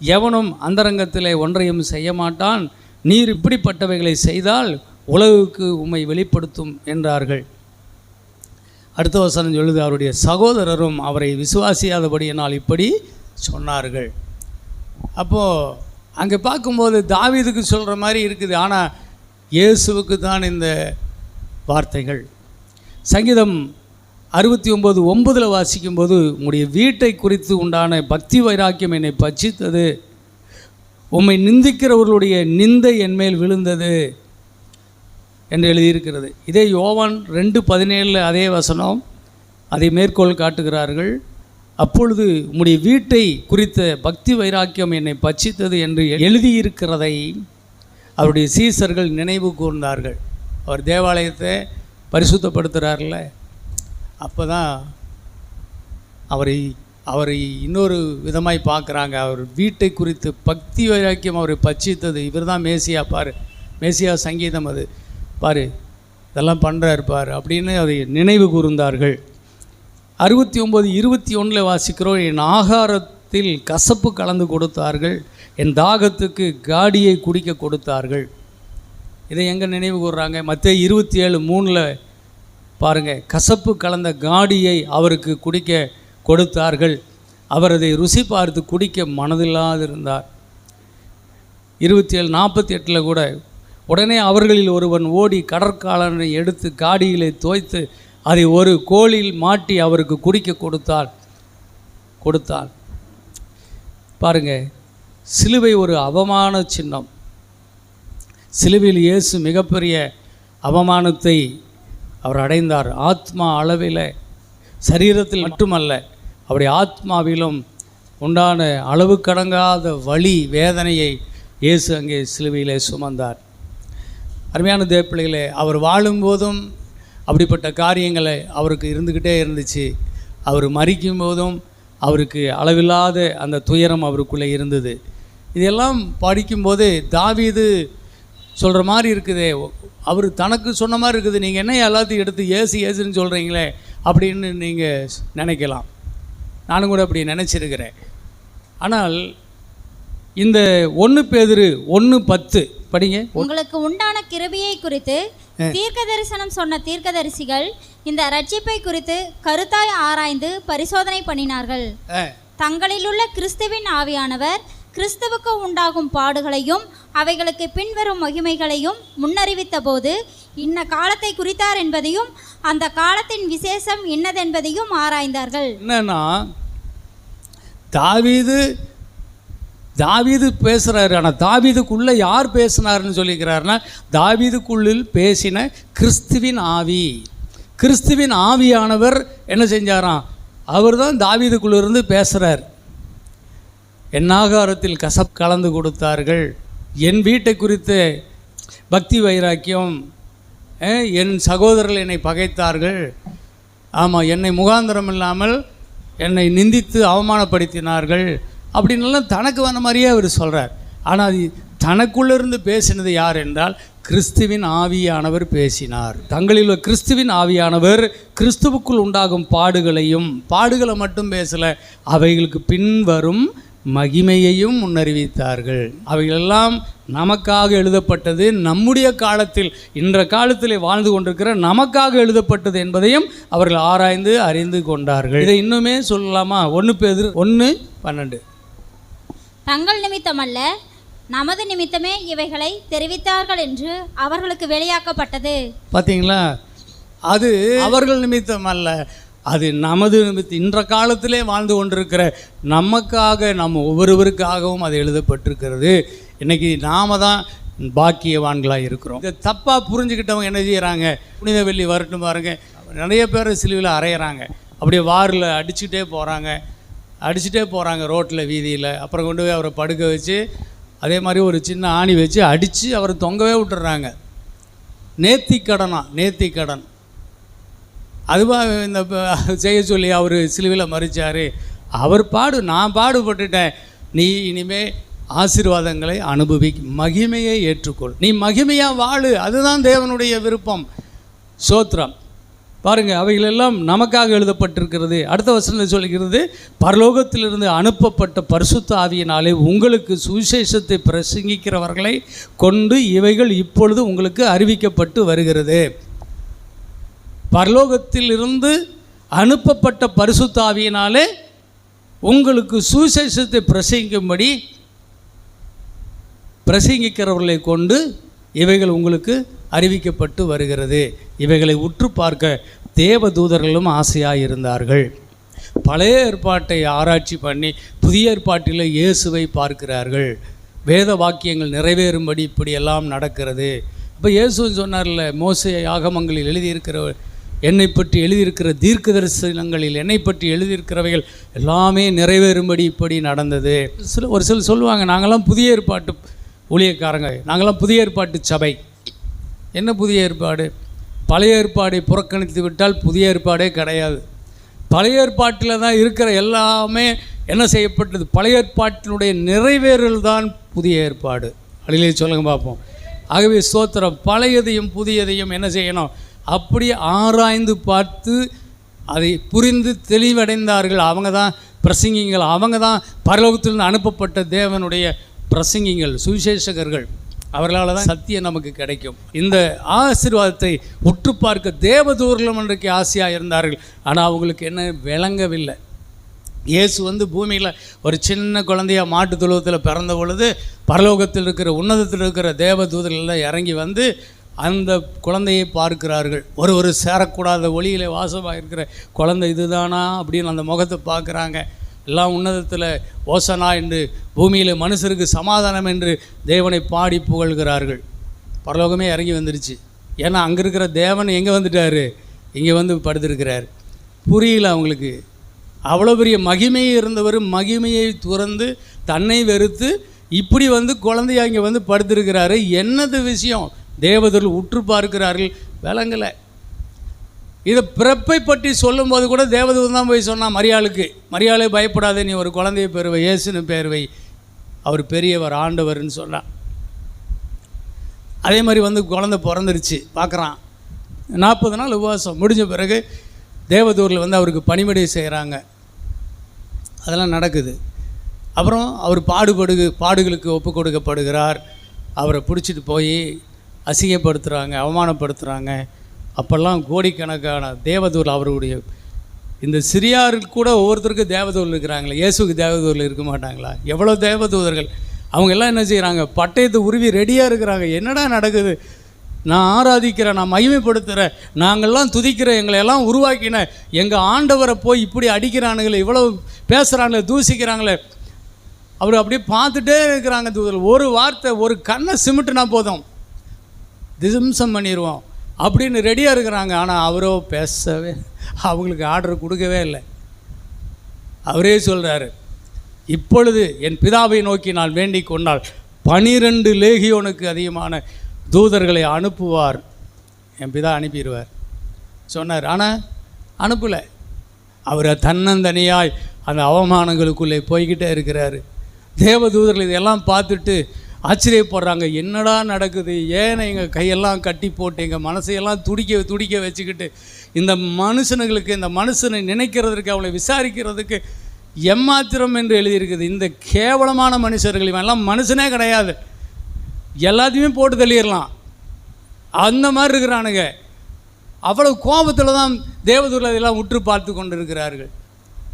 எவனும் அந்தரங்கத்தில் ஒன்றையும் செய்ய மாட்டான், நீர் இப்படிப்பட்டவைகளை செய்தால் உலகுக்கு உம்மை வெளிப்படுத்தும் என்றார்கள். அடுத்த வசனம் சொல்லுது, அவருடைய சகோதரரும் அவரை விசுவாசியாதபடியினால் இப்படி சொன்னார்கள். அப்போது அங்கே பார்க்கும்போது தாவீதுக்கு சொல்கிற மாதிரி இருக்குது, ஆனால் இயேசுவுக்கு தான் இந்த வார்த்தைகள். சங்கீதம் 69:9 வாசிக்கும்போது, உம்முடைய வீட்டை குறித்து உண்டான பக்தி வைராக்கியம் என்னை பட்சித்தது, உம்மை நிந்திக்கிறவர்களுடைய நிந்தை என்மேல் விழுந்தது என்று எழுதியிருக்கிறது. இதே யோவான் 2:17 அதே வசனம் அதை மேற்கோள் காட்டுகிறார்கள். அப்பொழுது உம்முடைய வீட்டை குறித்த பக்தி வைராக்கியம் என்னை பட்சித்தது என்று எழுதியிருக்கிறதை அவருடைய சீசர்கள் நினைவு கூர்ந்தார்கள். அவர் தேவாலயத்தை பரிசுத்தப்படுத்துகிறார்ல, அப்போ தான் அவரை இன்னொரு விதமாய் பார்க்குறாங்க. அவர் வீட்டை குறித்து பக்தி வைராக்கியம் அவரை பட்சித்தது, இவர் தான் மேசியா, பாரு மேசியா சங்கீதம் அது பாரு, இதெல்லாம் பண்ணுறாரு பாரு அப்படின்னு அதை நினைவு கூர்ந்தார்கள். 69:21 வாசிக்கிறோம், என் ஆகாரத்தில் கசப்பு கலந்து கொடுத்தார்கள், என் தாகத்துக்கு காடியை குடிக்க கொடுத்தார்கள். இதை எங்கே நினைவு கூர்றாங்க? மத்தேயு 27:3 பாருங்கள், கசப்பு கலந்த காடியை அவருக்கு குடிக்க கொடுத்தார்கள், அவர் அதை ருசி பார்த்து குடிக்க மனதில்லாதிருந்தார். 27:48 கூட, உடனே அவர்களில் ஒருவன் ஓடி கடற்காலனை எடுத்து காடியிலே தோய்த்து அதை ஒரு கோலில் மாட்டி அவருக்கு குடிக்க கொடுத்தான். பாருங்கள், சிலுவை ஒரு அவமான சின்னம். சிலுவையில் இயேசு மிகப்பெரிய அவமானத்தை அவர் அடைந்தார். ஆத்மா அளவில், சரீரத்தில் மட்டுமல்ல, அவருடைய ஆத்மாவிலும் உண்டான அளவு கடங்காத வலி வேதனையை இயேசு அங்கே சிலுவையிலே சுமந்தார். அருமையான தேவப்பிள்ளைகளே, அவர் வாழும்போதும் அப்படிப்பட்ட காரியங்களை அவருக்கு இருந்துக்கிட்டே இருந்துச்சு. அவர் மரிக்கும் போதும் அவருக்கு அளவில்லாத அந்த துயரம் அவருக்குள்ளே இருந்தது. இதெல்லாம் படிக்கும்போது தாவீது சொல்கிற மாதிரி இருக்குது, அவர் தனக்கு சொன்ன மாதிரி இருக்குது. நீங்கள் என்ன எல்லாத்தையும் எடுத்து ஏசுன்னு சொல்கிறீங்களே அப்படின்னு நீங்கள் நினைக்கலாம். நானும் கூட அப்படி நினச்சிருக்கிறேன். ஆனால் இந்த 1 பேதுரு 1:10 படிங்க. உங்களுக்கு உண்டான கிருபையை குறித்து தீர்க்க தரிசனம் சொன்ன தீர்க்கதரிசிகள் இந்த ரட்சிப்பை குறித்து கருத்தாய் ஆராய்ந்து பரிசோதனை பண்ணினார்கள். தங்களிலுள்ள கிறிஸ்துவின் ஆவியானவர் கிறிஸ்துவுக்கு உண்டாகும் பாடுகளையும் அவைகளுக்கு பின்வரும் மகிமைகளையும் முன்னறிவித்த போது இன்ன காலத்தை குறித்தார் என்பதையும் அந்த காலத்தின் விசேஷம் இன்னதென்பதையும் ஆராய்ந்தார்கள். என்னன்னா, தாவீது பேசுகிறாரு. ஆனால் தாவீதுக்குள்ளே யார் பேசினார்னு சொல்லிக்கிறாருன்னா, தாவீதுக்குள்ளில் பேசின கிறிஸ்துவின் ஆவியானவர் என்ன செஞ்சாராம்? அவர் தான் தாவீதுக்குள்ளிருந்து பேசுகிறார். என் ஆகாரத்தில் கசப் கலந்து கொடுத்தார்கள், என் வீட்டை குறித்து பக்தி வைராக்கியம், என் சகோதரர்கள் என்னை பகைத்தார்கள், ஆமாம் என்னை முகாந்திரம் இல்லாமல் என்னை நிந்தித்து அவமானப்படுத்தினார்கள் அப்படின்லாம் தனக்கு வந்த மாதிரியே அவர் சொல்கிறார். ஆனால் அது தனக்குள்ளிருந்து பேசினது யார் என்றால் கிறிஸ்துவின் ஆவியானவர் பேசினார். தங்களில் கிறிஸ்துவின் ஆவியானவர் கிறிஸ்துவுக்குள் உண்டாகும் பாடுகளை மட்டும் பேசலை, அவைகளுக்கு பின்வரும் மகிமையையும் முன்னறிவித்தார்கள். அவைகளெல்லாம் நமக்காக எழுதப்பட்டது, நம்முடைய காலத்தில் இன்ற காலத்திலே வாழ்ந்து கொண்டிருக்கிற நமக்காக எழுதப்பட்டது என்பதையும் அவர்கள் ஆராய்ந்து அறிந்து கொண்டார்கள். இதை இன்னுமே சொல்லலாமா? 1 பேதுரு 1:12. தங்கள் நிமித்தமல்ல, நமது நிமித்தமே இவைகளை தெரிவித்தார்கள் என்று அவர்களுக்கு வெளியாக்கப்பட்டது. பார்த்தீங்களா? அது அவர்கள் நிமித்தம் அல்ல, அது நமது நிமித்தம். இன்ற காலத்திலே வாழ்ந்து கொண்டிருக்கிற நமக்காக, நம்ம ஒவ்வொருவருக்காகவும் அது எழுதப்பட்டிருக்கிறது. இன்றைக்கி நாம் தான் பாக்கியவான்களாக இருக்கிறோம். இதை தப்பாக புரிஞ்சுக்கிட்டவங்க என்ன செய்கிறாங்க? புனித வெள்ளி வரட்டும் பாருங்க, நிறைய பேர் சிலுவையில் அறையிறாங்க, அப்படியே வாரில் அடிச்சுட்டே போகிறாங்க ரோட்டில், வீதியில். அப்புறம் கொண்டு போய் அவரை படுக்க வச்சு அதே மாதிரி ஒரு சின்ன ஆணி வச்சு அடித்து அவரை தொங்கவே விட்டுறாங்க. நேர்த்திக்கடன் அதுவாக இந்த செய்ய சொல்லி அவர் சிலுவையில் மறிச்சார். அவர் நான் பாடுபட்டுட்டேன், நீ இனிமே ஆசீர்வாதங்களை மகிமையை ஏற்றுக்கொள், நீ மகிமையாக வாழு, அதுதான் தேவனுடைய விருப்பம். சோத்திரம். பாருங்கள், அவைகளெல்லாம் நமக்காக எழுதப்பட்டிருக்கிறது. அடுத்த வசனம் சொல்கிறது, பரலோகத்திலிருந்து அனுப்பப்பட்ட பரிசுத்த ஆவியினாலே உங்களுக்கு சுவிசேஷத்தை பிரசங்கிக்கிறவர்களை கொண்டு இவைகள் இப்பொழுது உங்களுக்கு அறிவிக்கப்பட்டு வருகிறது. பரலோகத்திலிருந்து அனுப்பப்பட்ட பரிசுத்த ஆவியினாலே உங்களுக்கு சுவிசேஷத்தை பிரசங்கிக்கிறவர்களை கொண்டு இவைகள் உங்களுக்கு அறிவிக்கப்பட்டு வருகிறது. இவைகளை உற்று பார்க்க தேவதூதர்களும் ஆசையாக இருந்தார்கள். பழைய ஏற்பாட்டை ஆராய்ச்சி பண்ணி புதிய ஏற்பாட்டில் இயேசுவை பார்க்கிறார்கள். வேத வாக்கியங்கள் நிறைவேறும்படி இப்படியெல்லாம் நடக்கிறது. அப்போ இயேசு சொன்னார்ல, மோசே ஆகமங்களில் எழுதியிருக்கிற என்னை பற்றி எழுதியிருக்கிற தீர்க்க தரிசனங்களில் என்னை பற்றி எழுதியிருக்கிறவைகள் எல்லாமே நிறைவேறும்படி இப்படி நடந்தது. ஒரு சிலர் சொல்லுவாங்க, நாங்களாம் புதிய ஏற்பாட்டு ஊழியக்காரங்க, நாங்களாம் புதிய ஏற்பாட்டு சபை. என்ன புதிய ஏற்பாடு? பழைய ஏற்பாடை புறக்கணித்து விட்டால் புதிய ஏற்பாடே கிடையாது. பழைய ஏற்பாட்டில் தான் இருக்கிற எல்லாமே என்ன செய்யப்பட்டது? பழைய ஏற்பாட்டினுடைய நிறைவேறல் தான் புதிய ஏற்பாடு. அடியிலே சொல்லுங்க பார்ப்போம். ஆகவே ஸ்தோத்திரம், பழையதையும் புதியதையும் என்ன செய்யணும்? அப்படியே ஆராய்ந்து பார்த்து அதை புரிந்து தெளிவடைந்தார்கள். அவங்க தான் பிரசங்கிகள், அவங்க தான் பரலோகத்திலிருந்து அனுப்பப்பட்ட தேவனுடைய பிரசங்கிகள், சுவிசேஷகர்கள். அவர்களால் தான் சத்தியம் நமக்கு கிடைக்கும். இந்த ஆசீர்வாதத்தை உற்று பார்க்க தேவதூர்களும் அன்றைக்கு ஆசையாக இருந்தார்கள். ஆனால் அவங்களுக்கு என்ன விளங்கவில்லை. இயேசு பூமியில் ஒரு சின்ன குழந்தையாக மாட்டு தொழுவத்தில் பிறந்த பொழுது பரலோகத்தில் இருக்கிற உன்னதத்தில் இருக்கிற தேவதூதர்களெல்லாம் இறங்கி அந்த குழந்தையை பார்க்கிறார்கள். ஒரு சேரக்கூடாத ஒளியிலே வாசமாக இருக்கிற குழந்தை இதுதானா அப்படின்னு அந்த முகத்தை பார்க்குறாங்க. எல்லாம் உன்னதத்தில் ஓசனா என்று, பூமியில் மனுஷருக்கு சமாதானம் என்று தேவனை பாடி புகழ்கிறார்கள். பரலோகமே இறங்கி வந்துருச்சு. ஏன்னா அங்கே இருக்கிற தேவன் எங்கே வந்துட்டார்? இங்கே படுத்திருக்கிறார். புரியல அவங்களுக்கு. அவ்வளோ பெரிய மகிமையை இருந்தவர் மகிமையை துறந்து தன்னை வெறுத்து இப்படி குழந்தையா இங்கே படுத்திருக்கிறாரு. என்னது விஷயம்? தேவதூதர்கள் உற்று பார்க்கிறார்கள், விளங்கலை. இதை பிறப்பை பற்றி சொல்லும்போது கூட தேவதூதன் தான் போய் சொன்னான் மரியாளுக்கு, மரியாளே பயப்படாதே, நீ ஒரு குழந்தையை பெறுவை, இயேசுன்னு பேருவை, அவர் பெரியவர், ஆண்டவர்னு சொன்னான். அதே மாதிரி குழந்தை பிறந்துருச்சு. பார்க்குறான். 40 நாள் உபவாசம் முடிஞ்ச பிறகு தேவதூரில் அவருக்கு பணிவிடை செய்கிறாங்க. அதெல்லாம் நடக்குது. அப்புறம் அவர் பாடுகளுக்கு ஒப்பு கொடுக்கப்படுகிறார். அவரை பிடிச்சிட்டு போய் அசிங்கப்படுத்துகிறாங்க, அவமானப்படுத்துகிறாங்க. அப்போல்லாம் கோடிக்கணக்கான தேவதூரில் அவருடைய இந்த சிறியாருக்கு கூட ஒவ்வொருத்தருக்கும் தேவதூரில் இருக்கிறாங்களே, இயேசுக்கு தேவதூரில் இருக்க மாட்டாங்களா? எவ்வளோ தேவதூதர்கள்! அவங்க எல்லாம் என்ன செய்கிறாங்க? பட்டயத்தை உருவி ரெடியாக இருக்கிறாங்க. என்னடா நடக்குது? நான் ஆராதிக்கிறேன், நான் மகிமைப்படுத்துகிறேன், நாங்கள்லாம் துதிக்கிறேன், எங்களை எல்லாம் உருவாக்கின எங்கள் ஆண்டவரை போய் இப்படி அடிக்கிறானுங்களே, இவ்வளோ பேசுகிறாங்களே, தூசிக்கிறாங்களே. அவர் அப்படியே பார்த்துட்டே இருக்கிறாங்க தூதர்கள். ஒரு வார்த்தை, ஒரு கண்ணை சிமிட்டுனா போதும், திசம்சம் பண்ணிடுவோம் அப்படின்னு ரெடியாக இருக்கிறாங்க. ஆனால் அவரோ பேசவே, அவங்களுக்கு ஆர்டர் கொடுக்கவே இல்லை. அவரே சொல்கிறாரு, இப்பொழுது என் பிதாவை நோக்கி நான் வேண்டிக் கொண்டால் 12 லேகியோனுக்கு அதிகமான தூதர்களை அனுப்புவார், என் பிதா அனுப்பிடுவார் சொன்னார். ஆனால் அனுப்பலை. அவரை தன்னந்தனியாய் அந்த அவமானங்களுக்குள்ளே போய்கிட்டே இருக்கிறாரு. தேவதூதர்கள் இதெல்லாம் பார்த்துட்டு ஆச்சரியப்படுறாங்க, என்னடா நடக்குது, ஏன் எங்கள் கையெல்லாம் கட்டி போட்டு எங்கள் மனசையெல்லாம் துடிக்க வச்சுக்கிட்டு இந்த மனுஷனுங்களுக்கு, இந்த மனுஷனை நினைக்கிறதுக்கு, அவளை விசாரிக்கிறதுக்கு எம்மாத்திரம் என்று எழுதியிருக்குது. இந்த கேவலமான மனுஷர்கள், இவெல்லாம் மனுஷனே கிடையாது, எல்லாத்தையுமே போட்டு தள்ளிடலாம், அந்த மாதிரி இருக்கிறானுங்க. அவ்வளவு கோபத்தில் தான் தேவதூதர்கள் இதெல்லாம் உற்று பார்த்து கொண்டு இருக்கிறார்கள்.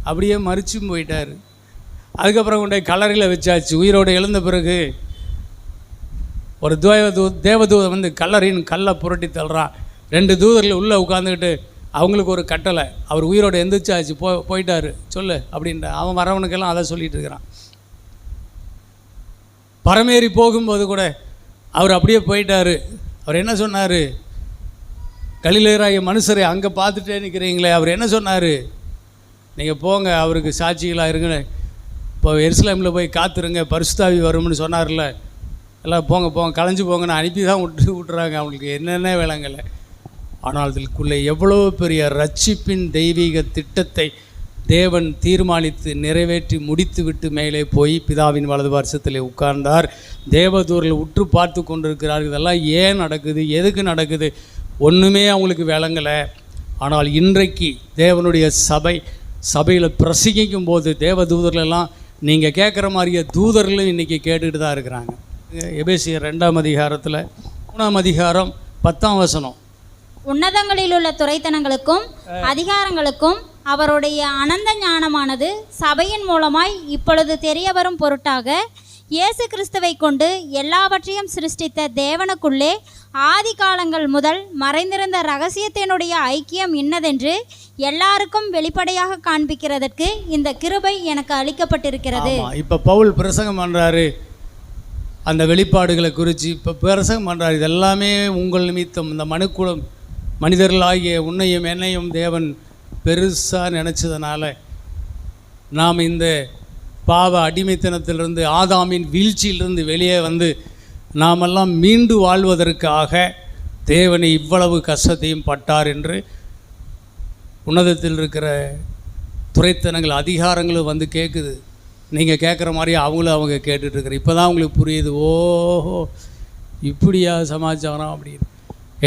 அப்படியே மறிச்சும் போயிட்டார். அதுக்கப்புறம் கொண்டே கல்லறையில் வச்சாச்சு. உயிரோடு எழுந்த பிறகு ஒரு தேவதூதன் வந்து கல்லறையின் கல்லை புரட்டி தள்ளுறான். 2 தூதர்கள் உள்ளே உட்காந்துக்கிட்டு அவங்களுக்கு ஒரு கட்டளை, அவர் உயிரோடு எந்திரிச்சாச்சு, போயிட்டார் சொல்லு அப்படின்ற. அவன் வரவனுக்கெல்லாம் அதை சொல்லிகிட்டு இருக்கிறான். பரமேறி போகும்போது கூட அவர் அப்படியே போயிட்டார். அவர் என்ன சொன்னார், கலிலேயராகிய மனுஷரை அங்கே பார்த்துட்டே நிற்கிறீங்களே, அவர் என்ன சொன்னார், நீங்கள் போங்க, அவருக்கு சாட்சிகளாக இருங்க, இப்போ எருசலேமில் போய் காத்துருங்க, பரிசுத்தாவி வரும்னு சொன்னார்ல, எல்லாம் போங்க கலைஞ்சு போங்கன்னு அனுப்பி தான் விட்டுறாங்க. அவங்களுக்கு என்னென்ன வேலைங்களை. ஆனால் அதுக்குள்ளே எவ்வளோ பெரிய ரட்சிப்பின் தெய்வீக திட்டத்தை தேவன் தீர்மானித்து நிறைவேற்றி முடித்து விட்டு மேலே போய் பிதாவின் வலது பார்சத்தில் உட்கார்ந்தார். தேவதூதர்கள் உற்று பார்த்து கொண்டிருக்கிறார்கள். இதெல்லாம் ஏன் நடக்குது, எதுக்கு நடக்குது, ஒன்றுமே அவங்களுக்கு விளங்கலை. ஆனால் இன்றைக்கு தேவனுடைய சபையில் பிரசங்கிக்கும் போது தேவதூதர்களெல்லாம் நீங்கள் கேட்குற மாதிரியே தூதர்களும் இன்றைக்கி கேட்டுக்கிட்டு தான் இருக்கிறாங்க. எபேசியர் 2ஆம் அதிகாரத்தில் 3ஆம் அதிகாரம் 10ஆம் வசனம், உன்னதங்களில் உள்ள துரைத்தனங்களுக்கும் அதிகாரங்களுக்கும் அவருடைய அனந்த ஞானமானது சபையின் மூலமாய் இப்பொழுது தெரிய வரும் பொருட்டாக இயேசு கிறிஸ்துவை கொண்டு எல்லாவற்றையும் சிருஷ்டித்த தேவனுக்குள்ளே ஆதி காலங்கள் முதல் மறைந்திருந்த இரகசியத்தினுடைய ஐக்கியம் இன்னதென்று எல்லாருக்கும் வெளிப்படையாக காண்பிக்கிறதற்கு இந்த கிருபை எனக்கு அளிக்கப்பட்டிருக்கிறது. இப்போ பவுல் பிரசங்கம் பண்ணுறாரு, அந்த வெளிப்பாடுகளை குறித்து இப்போ பிரசங்கம் பண்ணுறாரு. இதெல்லாமே உங்கள் நிமித்தம், இந்த மனுக்குலம் மனிதர்களாகிய உன்னையும் என்னையும் தேவன் பெருசாக நினச்சதுனால நாம் இந்த பாவ அடிமைத்தனத்திலிருந்து, ஆதாமின் வீழ்ச்சியிலிருந்து வெளியே வந்து நாமெல்லாம் மீண்டு வாழ்வதற்காக தேவனை இவ்வளவு கஷ்டத்தையும் பட்டார் என்று உன்னதத்தில் இருக்கிற துரைத்தனங்கள், அதிகாரங்களும் வந்து கேட்குது. நீங்கள் கேட்குற மாதிரி அவங்களும் அவங்க கேட்டுட்ருக்குற. இப்போ தான் அவங்களுக்கு புரியுது, ஓஹோ இப்படியா சமாச்சாரம் அப்படின்னு.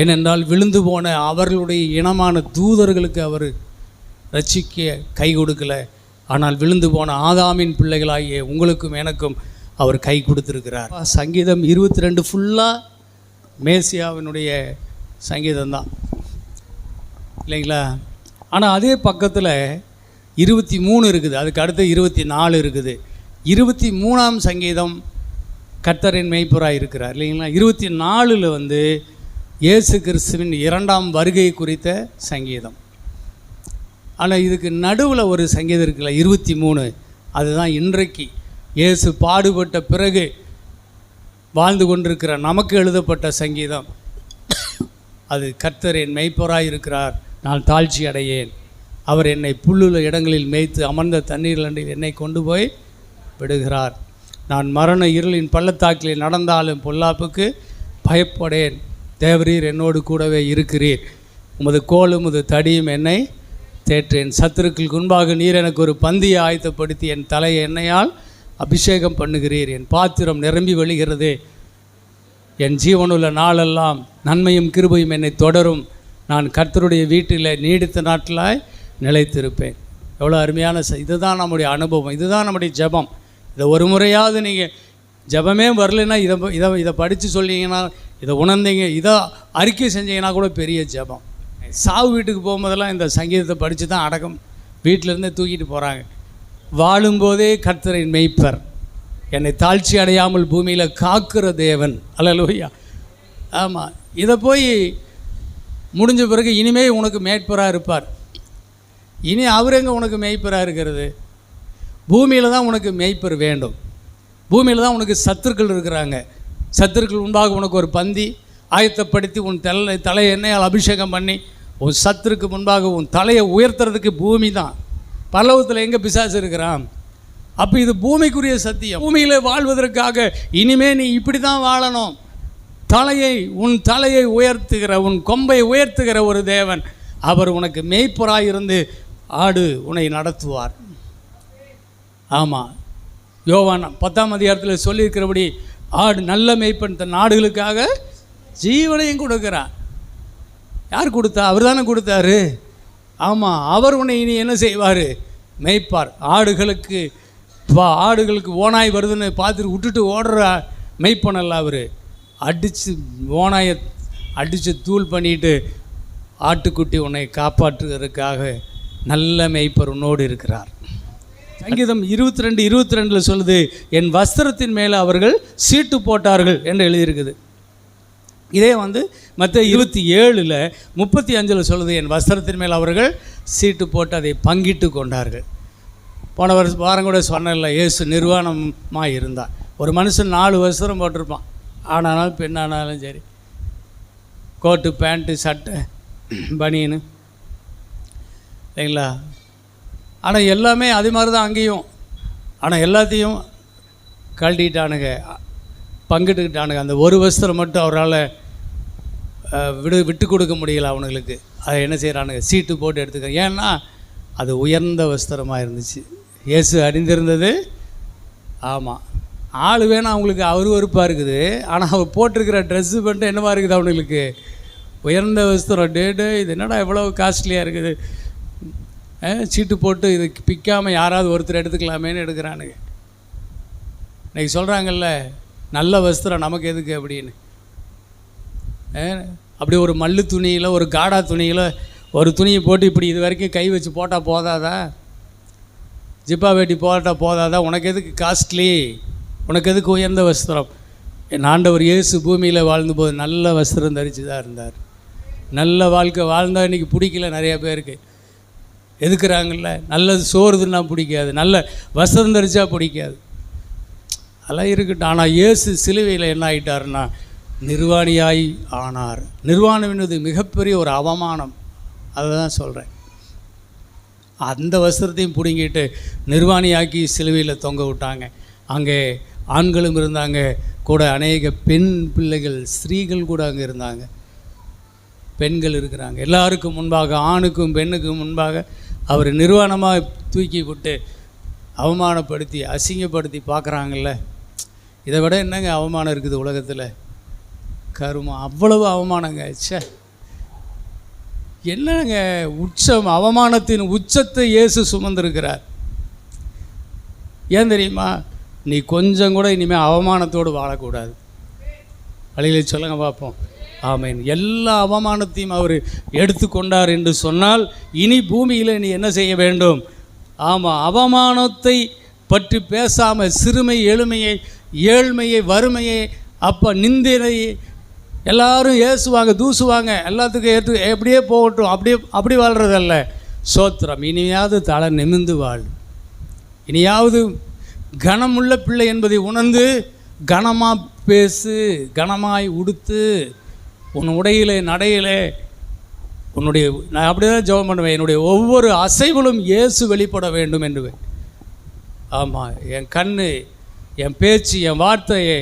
ஏனென்றால் விழுந்து போன அவர்களுடைய இனமான தூதர்களுக்கு அவர் ரட்சிக்க கை கொடுக்கல. ஆனால் விழுந்து போன ஆதாமின் பிள்ளைகளாகிய உங்களுக்கும் எனக்கும் அவர் கை கொடுத்துருக்கிறார். சங்கீதம் 22 ஃபுல்லாக மேசியாவினுடைய சங்கீதம்தான் இல்லைங்களா? ஆனால் அதே பக்கத்தில் 23 இருக்குது, அதுக்கு அடுத்து 24 இருக்குது. 23ஆம் சங்கீதம் கர்த்தரின் மெய்ப்பராக இருக்கிறார் இல்லைங்களா? 24 வந்து இயேசு கிறிஸ்துவின் 2ஆம் வருகை குறித்த சங்கீதம். ஆனால் இதுக்கு நடுவில் ஒரு சங்கீதம் இருக்குல்ல 23, அதுதான் இன்றைக்கு இயேசு பாடுபட்ட பிறகு வாழ்ந்து கொண்டிருக்கிற நமக்கு எழுதப்பட்ட சங்கீதம். அது கர்த்தரின் மெய்ப்பராக இருக்கிறார், நான் தாழ்ச்சி அடையேன், அவர் என்னை புல்லுள்ள இடங்களில் மேய்த்து அமர்ந்த தண்ணீரில் என்னை கொண்டு போய் விடுகிறார். நான் மரண இருளின் பள்ளத்தாக்கில் நடந்தாலும் பொல்லாப்புக்கு பயப்படேன், தேவரீர் என்னோடு கூடவே இருக்கிறீர், உமது கோலும் உமது தடியும் என்னை தேற்றேன். சத்துருக்களுக்கு முன்பாக நீர் எனக்கு ஒரு பந்தியை ஆயத்தப்படுத்தி என் தலையை எண்ணெயால் அபிஷேகம் பண்ணுகிறீர், என் பாத்திரம் நிரம்பி வழிகிறது, என் ஜீவனுள்ள நாளெல்லாம் நன்மையும் கிருபையும் என்னை தொடரும், நான் கர்த்தருடைய வீட்டில் நீடித்த நாட்களாய் நிலைத்திருப்பேன். எவ்வளோ அருமையான இதுதான் நம்முடைய அனுபவம், இதுதான் நம்முடைய ஜெபம். இதை ஒரு முறையாவது நீங்கள் ஜெபமே வரலைன்னா இதை படித்து சொல்லிங்கன்னா, இதை உணர்ந்தீங்க, இதை அறிக்கை செஞ்சீங்கன்னா கூட பெரிய ஜெபம். சாவு வீட்டுக்கு போகும்போதெல்லாம் இந்த சங்கீதத்தை படித்து தான் அடக்கம் வீட்டிலேருந்தே தூக்கிட்டு போகிறாங்க. வாழும்போதே கர்த்தரின் மெய்ப்பர், என்னை தாழ்ச்சி அடையாமல் பூமியில் காக்கிற தேவன், அல்லேலூயா. ஆமாம், இதை போய் முடிஞ்ச பிறகு இனிமே உனக்கு மேய்ப்பராக இருப்பார். இனி அவர் எங்கே உனக்கு மேய்ப்பராக இருக்கிறது? பூமியில் தான் உனக்கு மேய்ப்பர் வேண்டும். பூமியில் தான் உனக்கு சத்துருக்கள் இருக்கிறாங்க. சத்துருக்கள் முன்பாக உனக்கு ஒரு பந்தி ஆயத்தப்படுத்தி உன் தலையை எண்ணெயால் அபிஷேகம் பண்ணி உன் சத்துருக்கு முன்பாக உன் தலையை உயர்த்துறதுக்கு பூமி தான். பரலோகத்தில் எங்கே பிசாசு இருக்கிறான்? அப்போ இது பூமிக்குரிய சத்தியம். பூமியில் வாழ்வதற்காக இனிமே நீ இப்படி தான் வாழணும். உன் தலையை உயர்த்துகிற, உன் கொம்பை உயர்த்துகிற ஒரு தேவன், அவர் உனக்கு மேய்ப்பராக இருந்து ஆடு உன்னை நடத்துவார். ஆமாம், யோவான் 10ஆம் அதிகாரத்தில் சொல்லியிருக்கிறபடி ஆடு நல்ல மேய்ப்பன் தன் ஆடுகளுக்காக ஜீவனையும் கொடுக்கிறார். யார் கொடுத்தா? அவர் தானே கொடுத்தாரு. ஆமாம், அவர் உன்னை இனி என்ன செய்வார்? மேய்ப்பார். ஆடுகளுக்கு ஓனாய் வருதுன்னு பார்த்துட்டு விட்டுட்டு ஓடுற மேய்ப்பனல்ல அவர். ஓனாயை அடித்து தூள் பண்ணிட்டு ஆட்டுக்குட்டி உன்னை காப்பாற்றுவதற்காக நல்ல மேய்ப்பர் உன்னோடு இருக்கிறார். சங்கீதம் 22:22 சொல்லுது, என் வஸ்திரத்தின் மேலே அவர்கள் சீட்டு போட்டார்கள் என்று எழுதியிருக்குது. இதே மத்தேயு 27:35 சொல்லுது, என் வஸ்திரத்தின் மேல் அவர்கள் சீட்டு போட்டு அதை பங்கிட்டு கொண்டார்கள். போன வாரம் கூட சொன்னல, இயேசு நிர்வாணமாக இருந்தார். ஒரு மனுஷன் 4 வஸ்திரம் போட்டிருப்பான், ஆனாலும் பெண்ணானாலும் சரி, கோட்டு பேண்ட்டு சட்டை பனியனு இல்லைங்களா. ஆனால் எல்லாமே அது மாதிரி தான் அங்கேயும். ஆனால் எல்லாத்தையும் கழட்டிட்டானுங்க, பங்கிட்டுக்கிட்டானுங்க. அந்த ஒரு வஸ்திரம் மட்டும் அவரால் விட்டு கொடுக்க முடியல அவனுங்களுக்கு. அதை என்ன செய்கிறானுங்க? சீட்டு போட்டு எடுத்துக்க. ஏன்னா அது உயர்ந்த வஸ்திரமாக இருந்துச்சு. இயேசு அணிந்திருந்தது. ஆமாம், ஆள் வேணால் அவங்களுக்கு அருவருப்பாக இருக்குது. ஆனால் அவர் போட்டிருக்கிற ட்ரெஸ்ஸு பண்ணிட்டு என்னவா இருக்குது அவனுங்களுக்கு? உயர்ந்த வஸ்திரம். இது என்னடா எவ்வளோ காஸ்ட்லியாக இருக்குது, சீட்டு போட்டு இது பிக்காமல் யாராவது ஒருத்தர் எடுத்துக்கலாமேன்னு எடுக்கிறானுங்க. இன்றைக்கி சொல்கிறாங்கல்ல, நல்ல வஸ்திரம் நமக்கு எதுக்கு அப்படின்னு. அப்படி ஒரு மல்லு துணியில், ஒரு காடா துணியில் ஒரு துணியை போட்டு இப்படி இது வரைக்கும் கை வச்சு போட்டால் போதாதா? ஜிப்பா வேட்டி போட்டால் போதாதா? உனக்கு எதுக்கு காஸ்ட்லி? உனக்கு எதுக்கு உயர்ந்த வஸ்திரம்? என் ஆண்டவர் இயேசு பூமியில் வாழ்ந்தபோது நல்ல வஸ்திரம் தரித்து தான் இருந்தார். நல்ல வாழ்க்கை வாழ்ந்தால் இன்றைக்கி பிடிக்கல நிறைய பேருக்கு. எதுக்குறாங்கல்ல, நல்ல சோறுதுன்னா பிடிக்காது, நல்ல வஸ்திரம் தரிச்சா பிடிக்காது, அதெல்லாம் இருக்கட்டும். ஆனால் இயேசு சிலுவையில் என்ன ஆகிட்டார்னா நிர்வாணியாய் ஆனார். நிர்வாணம் என்பது மிகப்பெரிய ஒரு அவமானம். அதை தான் சொல்கிறேன். அந்த வஸ்திரத்தையும் பிடுங்கிட்டு நிர்வாணியாக்கி சிலுவையில் தொங்க விட்டாங்க. அங்கே ஆண்களும் இருந்தாங்க கூட, அநேக பெண் பிள்ளைகள், ஸ்திரீகள் கூட அங்கே இருந்தாங்க. பெண்கள் இருக்கிறாங்க. எல்லாருக்கும் முன்பாக, ஆணுக்கும் பெண்ணுக்கும் முன்பாக அவர் நிர்வாணமாக தூக்கி விட்டு அவமானப்படுத்தி அசிங்கப்படுத்தி பார்க்குறாங்கல்ல. இதை விட என்னங்க அவமானம் இருக்குது உலகத்தில்? கருமம், அவ்வளவு அவமானங்க. என்னங்க உச்சம், அவமானத்தின் உச்சத்தை இயேசு சுமந்திருக்கிறார். ஏன் தெரியுமா? நீ கொஞ்சம் கூட இனிமேல் அவமானத்தோடு வாழக்கூடாது. வழியில சொல்லுங்க பார்ப்போம். ஆமேன். எல்லா அவமானத்தையும் அவர் எடுத்துக்கொண்டார் என்று சொன்னால் இனி பூமியில் நீ என்ன செய்ய வேண்டும்? ஆமாம், அவமானத்தை பற்றி பேசாமல் சிறுமை, எளிமையை, ஏழ்மையை, வறுமையை, அப்போ நிந்தையை எல்லாரும் ஏசுவாங்க, தூசுவாங்க, எல்லாத்துக்கும் எப்படியே போகட்டும், அப்படி வாழ்கிறதல்ல. சோத்திரம். இனியாவது தலை நிமிர்ந்து வாழ். இனியாவது கனமுள்ள பிள்ளை என்பதை உணர்ந்து கனமாக பேசு, கனமாய் உடுத்து, உன் உடையிலே நடையிலே உன்னுடைய, நான் அப்படி தான் ஜெபம் பண்ணுவேன், என்னுடைய ஒவ்வொரு அசைவிலும் இயேசு வெளிப்பட வேண்டும் என்று. ஆமாம், என் கண், என் பேச்சு, என் வார்த்தையை,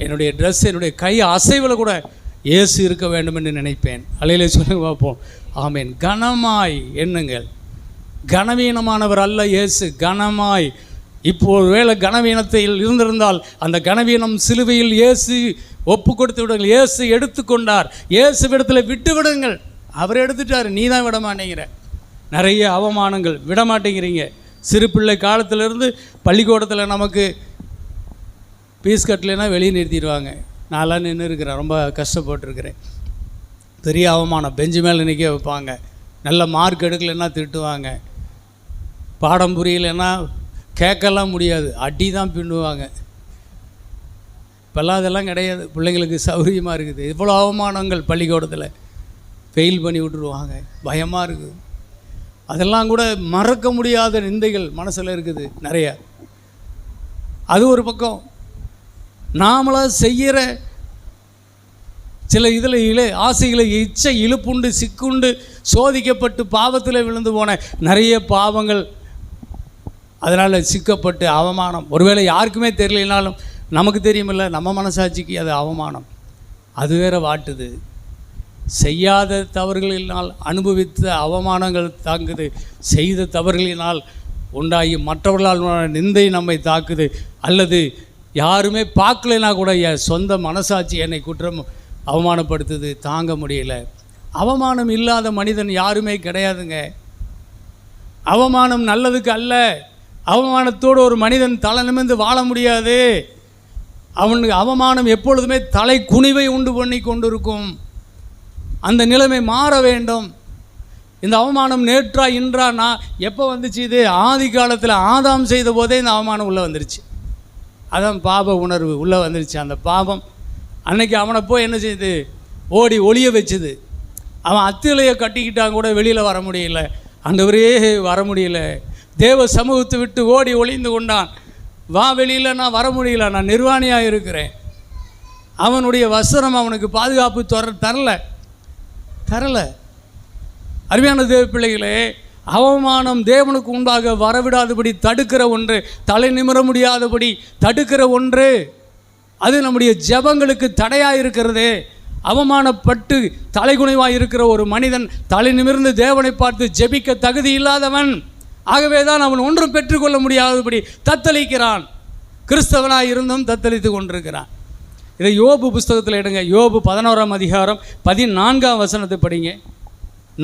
என்னுடைய ட்ரெஸ், என்னுடைய கை அசைவில் கூட இயேசு இருக்க வேண்டும் என்று நினைப்பேன். அலையிலே சொல்லுங்க பார்ப்போம். ஆமேன். கனமாய் எண்ணுங்கள். கனவீனமானவர் அல்ல இயேசு, கனமாய். இப்போது வேளை கனவீனத்தில் இருந்திருந்தால் அந்த கனவீனம் சிலுவையில் இயேசு ஒப்பு கொடுத்து விடுங்கள். இயேசு எடுத்துக்கொண்டார். இயேசு விடத்தில் விட்டு விடுங்கள். அவர் எடுத்துட்டார், நீ தான் விட மாட்டேங்கிற. நிறைய அவமானங்கள், விட மாட்டேங்கிறீங்க. சிறு பிள்ளை காலத்திலேருந்து பள்ளிக்கூடத்தில் நமக்கு பீஸ் கட்டலைன்னா வெளியே நிறுத்திடுவாங்க. நான்லாம் நின்று இருக்கிறேன், ரொம்ப கஷ்டப்பட்டுருக்கிறேன். பெரிய அவமானம், பெஞ்சு மேலே நிற்க வைப்பாங்க. நல்ல மார்க் எடுக்கலைன்னா திட்டுவாங்க. பாடம் புரியலைன்னா கேட்கலாம் முடியாது, அடி தான் பின்னுவாங்க. இப்போல்லாம் அதெல்லாம் கிடையாது. பிள்ளைங்களுக்கு சௌகரியமாக இருக்குது. இவ்வளோ அவமானங்கள் பள்ளிக்கூடத்தில் ஃபெயில் பண்ணி விட்டுருவாங்க, பயமாக இருக்குது. அதெல்லாம் கூட மறக்க முடியாத நிந்தைகள் மனசில் இருக்குது நிறையா. அது ஒரு பக்கம். நாமளாக செய்கிற சில இதில் ஆசைகளை இச்சை இழுப்புண்டு சிக்குண்டு சோதிக்கப்பட்டு பாவத்தில் விழுந்து போன நிறைய பாவங்கள், அதனால் சிக்கப்பட்டு அவமானம். ஒருவேளை யாருக்குமே தெரியலனாலும் நமக்கு தெரியுமில்ல, நம்ம மனசாட்சிக்கு அது அவமானம். அது வேற வாட்டுது. செய்யாத தவறுகளினால் அனுபவித்த அவமானங்கள் தாக்குது, செய்த தவறுகளினால் உண்டாகி மற்றவர்களால் நிந்தை நம்மை தாக்குது. அல்லது யாருமே பார்க்கலைன்னா கூட என் சொந்த மனசாட்சி என்னை குற்றம் அவமானப்படுத்துது, தாங்க முடியல. அவமானம் இல்லாத மனிதன் யாருமே கிடையாதுங்க. அவமானம் நல்லதுக்கு அல்ல. அவமானத்தோடு ஒரு மனிதன் தலை நிமிர்ந்து வாழ முடியாது. அவனுக்கு அவமானம் எப்பொழுதுமே தலை குனிவை உண்டு பண்ணி கொண்டிருக்கும். அந்த நிலைமை மாற வேண்டும். இந்த அவமானம் நேற்றா இன்றா நான் எப்போ வந்துச்சு? இது ஆதி காலத்தில் ஆதாம் செய்த போதே இந்த அவமானம் உள்ளே வந்துருச்சு. அதான் பாப உணர்வு உள்ளே வந்துருச்சு. அந்த பாவம் அன்னைக்கு அவனை போய் என்ன செய்யுது? ஓடி ஒளிய வச்சுது. அவன் அத்திலையை கட்டிக்கிட்டான் கூட வெளியில் வர முடியல. ஆண்டவரே வர முடியல. தேவ சமூகத்தை விட்டு ஓடி ஒளிந்து கொண்டான். வா வெளியில், நான் வர முடியல, நான் நிர்வாணியாக இருக்கிறேன். அவனுடைய வசனம் அவனுக்கு பாதுகாப்பு தரல. அருமையான தேவ பிள்ளைகளே, அவமானம் தேவனுக்கு உண்டாக வரவிடாதபடி தடுக்கிற ஒன்று, தலை நிமிர முடியாதபடி தடுக்கிற ஒன்று, அது நம்முடைய ஜெபங்களுக்கு தடையாக இருக்கிறது. அவமானப்பட்டு தலைகுனிவாக இருக்கிற ஒரு மனிதன் தலை நிமிர்ந்து தேவனை பார்த்து ஜெபிக்க தகுதி இல்லாதவன். ஆகவே தான் அவன் ஒன்றும் பெற்றுக்கொள்ள முடியாதபடி தத்தளிக்கிறான். கிறிஸ்தவனாக இருந்தும் தத்தளித்து கொண்டிருக்கிறான். இதை யோபு புஸ்தகத்தில் எடுங்க. யோபு 11ஆம் அதிகாரம் 14ஆம் வசனத்தை படிங்க.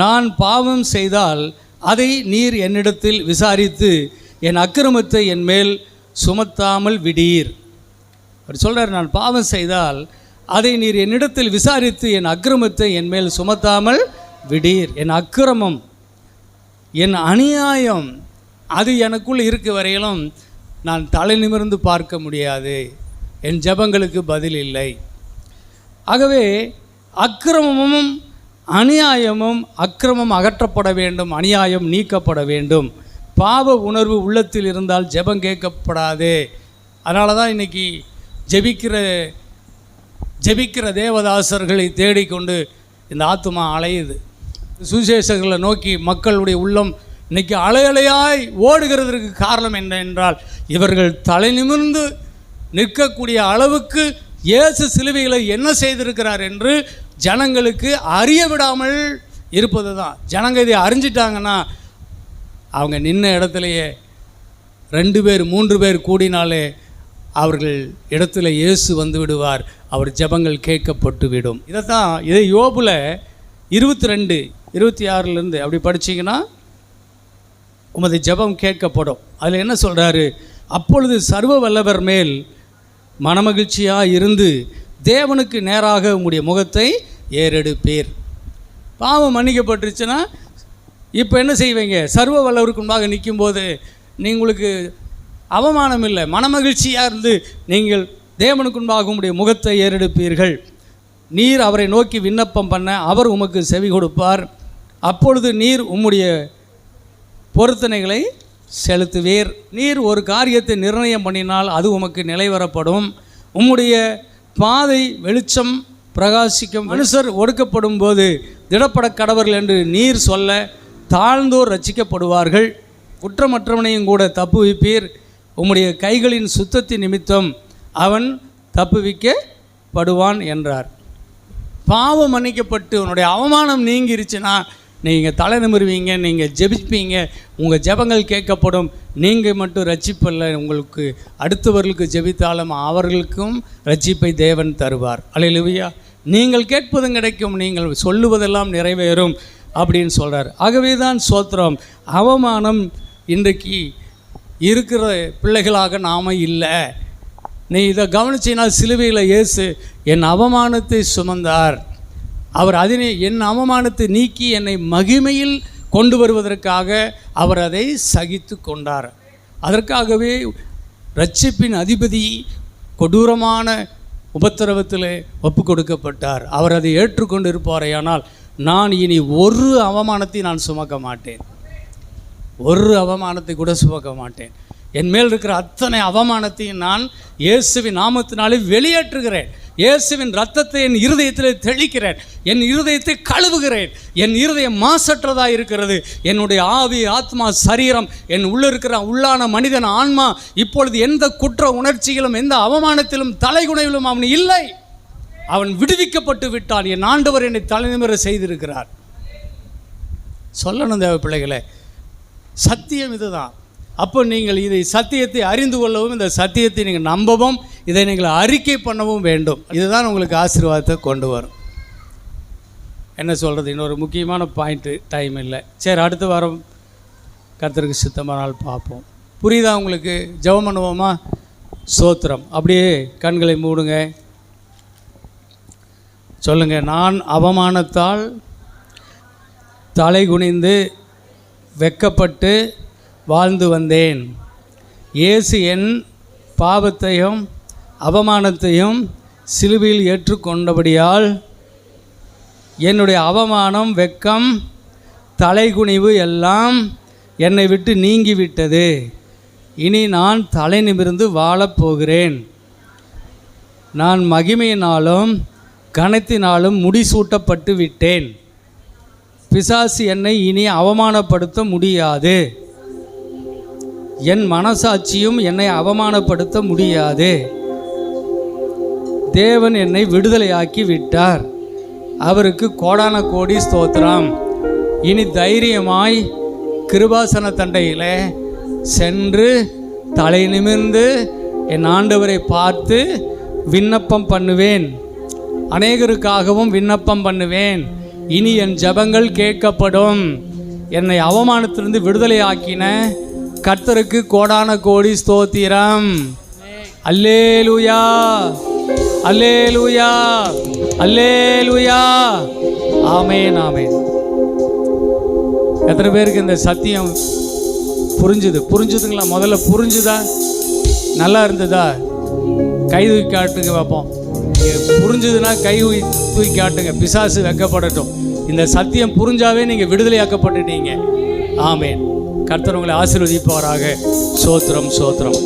நான் பாவம் செய்தால் அதை நீர் என்னிடத்தில் விசாரித்து என் அக்கிரமத்தை என் மேல் சுமத்தாமல் விடீர். அப்படி சொல்கிறார். நான் பாவம் செய்தால் அதை நீர் என்னிடத்தில் விசாரித்து என் அக்கிரமத்தை என் மேல் சுமத்தாமல் விடீர். என் அக்கிரமம், என் அநியாயம், அது எனக்குள் இருக்க வரையிலும் நான் தலை நிமிர்ந்து பார்க்க முடியாது. என் ஜெபங்களுக்கு பதில் இல்லை. ஆகவே அக்கிரமமும் அநியாயமும், அக்கிரமம் அகற்றப்பட வேண்டும், அநியாயம் நீக்கப்பட வேண்டும். பாவ உணர்வு உள்ளத்தில் இருந்தால் ஜெபம் கேட்கப்படாது. அதனால தான் இன்றைக்கி ஜெபிக்கிற தேவதாசர்களை தேடிக்கொண்டு இந்த ஆத்துமா அலையுது. சுவிசேஷங்களை நோக்கி மக்களுடைய உள்ளம் இன்றைக்கி அலையலையாய் ஓடுகிறதற்கு காரணம் என்ன என்றால், இவர்கள் தலை நிமிர்ந்து நிற்கக்கூடிய அளவுக்கு இயேசு சிலுவையில் என்ன செய்திருக்கிறார் என்று ஜனங்களுக்கு அறிய விடாமல் இருப்பது தான். ஜனங்க இதை அறிஞ்சிட்டாங்கன்னா அவங்க நின்ன இடத்துலையே 2 பேர் 3 பேர் கூடினாலே அவர்கள் இடத்துல இயேசு வந்து விடுவார். அவர் ஜெபங்கள் கேட்கப்பட்டு விடும். இதை யோபுல 22, 26 அப்படி படிச்சிங்கன்னா உமது ஜெபம் கேட்கப்படும். அதில் என்ன சொல்கிறாரு? அப்பொழுது சர்வ வல்லவர் மேல் மனமகிழ்ச்சியாக இருந்து தேவனுக்கு நேராக உங்களுடைய முகத்தை ஏறெடுப்பீர். பாவம் மன்னிக்கப்பட்டுருச்சுன்னா இப்போ என்ன செய்வீங்க? சர்வ வல்லவருக்கு முன்பாக நிற்கும்போது உங்களுக்கு அவமானம் இல்லை, மனமகிழ்ச்சியாக இருந்து நீங்கள் தேவனுக்கு முன்பாக உங்களுடைய முகத்தை ஏறெடுப்பீர்கள். நீர் அவரை நோக்கி விண்ணப்பம் பண்ண அவர் உமக்கு செவி கொடுப்பார். அப்பொழுது நீர் உம்முடைய பொருத்தனைகளை செலுத்துவீர். நீர் ஒரு காரியத்தை நிர்ணயம் பண்ணினால் அது உமக்கு நிலைவரப்படும். உம்முடைய பாதை வெளிச்சம் பிரகாசிக்கும். மனுஷர் ஒடுக்கப்படும் போது திடப்பட கடவர்கள் என்று நீர் சொல்ல தாழ்ந்தோர் ரட்சிக்கப்படுவார்கள். குற்றமற்றவனையும் கூட தப்புவிப்பீர். உம்முடைய கைகளின் சுத்தத்தின் நிமித்தம் அவன் தப்புவிக்கப்படுவான் என்றார். பாவம் மன்னிக்கப்பட்டு உன்னுடைய அவமானம் நீங்கிருச்சுன்னா நீங்கள் தலை நிமிருவீங்க, நீங்கள் ஜெபிப்பீங்க, உங்கள் ஜெபங்கள் கேட்கப்படும். நீங்கள் மட்டும் ரட்சிப்பில்லை, உங்களுக்கு அடுத்தவர்களுக்கு ஜெபித்தாலும் அவர்களுக்கும் ரட்சிப்பை தேவன் தருவார். அல்லேலூயா. நீங்கள் கேட்பதும் கிடைக்கும், நீங்கள் சொல்லுவதெல்லாம் நிறைவேறும் அப்படின்னு சொல்கிறார். ஆகவே தான் ஸ்தோத்திரம். அவமானம் இன்றைக்கு இருக்கிற பிள்ளைகளாக நாம் இல்லை. நீ இதை கவனிச்சினா சிலுவையில் இயேசு என் அவமானத்தை சுமந்தார். அவர் அதனை என் அவமானத்தை நீக்கி என்னை மகிமையில் கொண்டு வருவதற்காக அவர் அதை சகித்து கொண்டார். அதற்காகவே இரட்சிப்பின் அதிபதி கொடூரமான உபத்திரவத்திலே ஒப்பு கொடுக்கப்பட்டார். அவர் அதை ஏற்றுக்கொண்டு இருப்பாரையானால் நான் இனி ஒரு அவமானத்தை நான் சுமக்க மாட்டேன், ஒரு அவமானத்தை கூட சுமக்க மாட்டேன். என் மேல் இருக்கிற அத்தனை அவமானத்தையும் நான் இயேசுவின் நாமத்தினாலே வெளியேற்றுகிறேன். இயேசுவின் இரத்தத்தை என் இருதயத்தில் தெளிக்கிறேன், என் இருதயத்தை கழுவுகிறேன். என் இருதயம் மாசற்றதாக இருக்கிறது. என்னுடைய ஆவி, ஆத்மா, சரீரம், என் உள்ள இருக்கிற உள்ளான மனிதன் ஆன்மா இப்பொழுது எந்த குற்ற உணர்ச்சிகளும் எந்த அவமானத்திலும் தலைகுணையிலும் அவன் இல்லை. அவன் விடுவிக்கப்பட்டு விட்டான். என் ஆண்டவர் என்னை தலைநிமிர செய்திருக்கிறார். சொல்லணும் தேவ பிள்ளைகளே, சத்தியம் இதுதான். அப்போ நீங்கள் இதை சத்தியத்தை அறிந்து கொள்ளவும், இந்த சத்தியத்தை நீங்கள் நம்பவும், இதை நீங்கள் அறிக்கை பண்ணவும் வேண்டும். இதுதான் உங்களுக்கு ஆசீர்வாதத்தை கொண்டு வரும். என்ன சொல்கிறது, இன்னொரு முக்கியமான பாயிண்ட்டு, டைம் இல்லை. சரி, அடுத்த வாரம் கர்த்தருக்கு சித்தமானால் பார்ப்போம். புரியுதா உங்களுக்கு? ஜெபம் பண்ணுவோமா? ஸ்தோத்திரம். அப்படியே கண்களை மூடுங்க, சொல்லுங்கள். நான் அவமானத்தால் தலை குனிந்து வெட்கப்பட்டு வாழ்ந்து வந்தேன். இயேசு என் பாவத்தையும் அவமானத்தையும் சிலுவையில் ஏற்றுக்கொண்டபடியால் என்னுடைய அவமானம், வெட்கம், தலைகுனிவு எல்லாம் என்னை விட்டு நீங்கிவிட்டது. இனி நான் தலை நிமிர்ந்து வாழப்போகிறேன். நான் மகிமையினாலும் கனத்தினாலும் முடிசூட்டப்பட்டு விட்டேன். பிசாசு என்னை இனி அவமானப்படுத்த முடியாது. என் மனசாட்சியும் என்னை அவமானப்படுத்த முடியாது. தேவன் என்னை விடுதலையாக்கி விட்டார். அவருக்கு கோடான கோடி ஸ்தோத்திரம். இனி தைரியமாய் கிருபாசன தண்டையில் சென்று தலை நிமிர்ந்து என் ஆண்டவரை பார்த்து விண்ணப்பம் பண்ணுவேன். அநேகருக்காகவும் விண்ணப்பம் பண்ணுவேன். இனி என் ஜெபங்கள் கேட்கப்படும். என்னை அவமானத்திலிருந்து விடுதலையாக்கின கர்த்தருக்கு கோடான கோடி ஸ்தோத்திரம். அல்லேலூயா, அல்லேலூயா, அல்லேலூயா. ஆமென், ஆமென். எத்தனை பேருக்கு இந்த சத்தியம் புரிஞ்சுதுங்களா? முதல்ல புரிஞ்சுதா? நல்லா இருந்ததா? கை தூக்கி காட்டுங்க பார்ப்போம். புரிஞ்சுதுன்னா கை தூக்கி காட்டுங்க. பிசாசு வெக்கப்படட்டும். இந்த சத்தியம் புரிஞ்சாவே நீங்கள் விடுதலையாக்கப்பட்டுட்டீங்க. ஆமென். கர்த்தர் உங்களை ஆசீர்வதிப்பாராக. சோத்திரம், சோத்திரம்.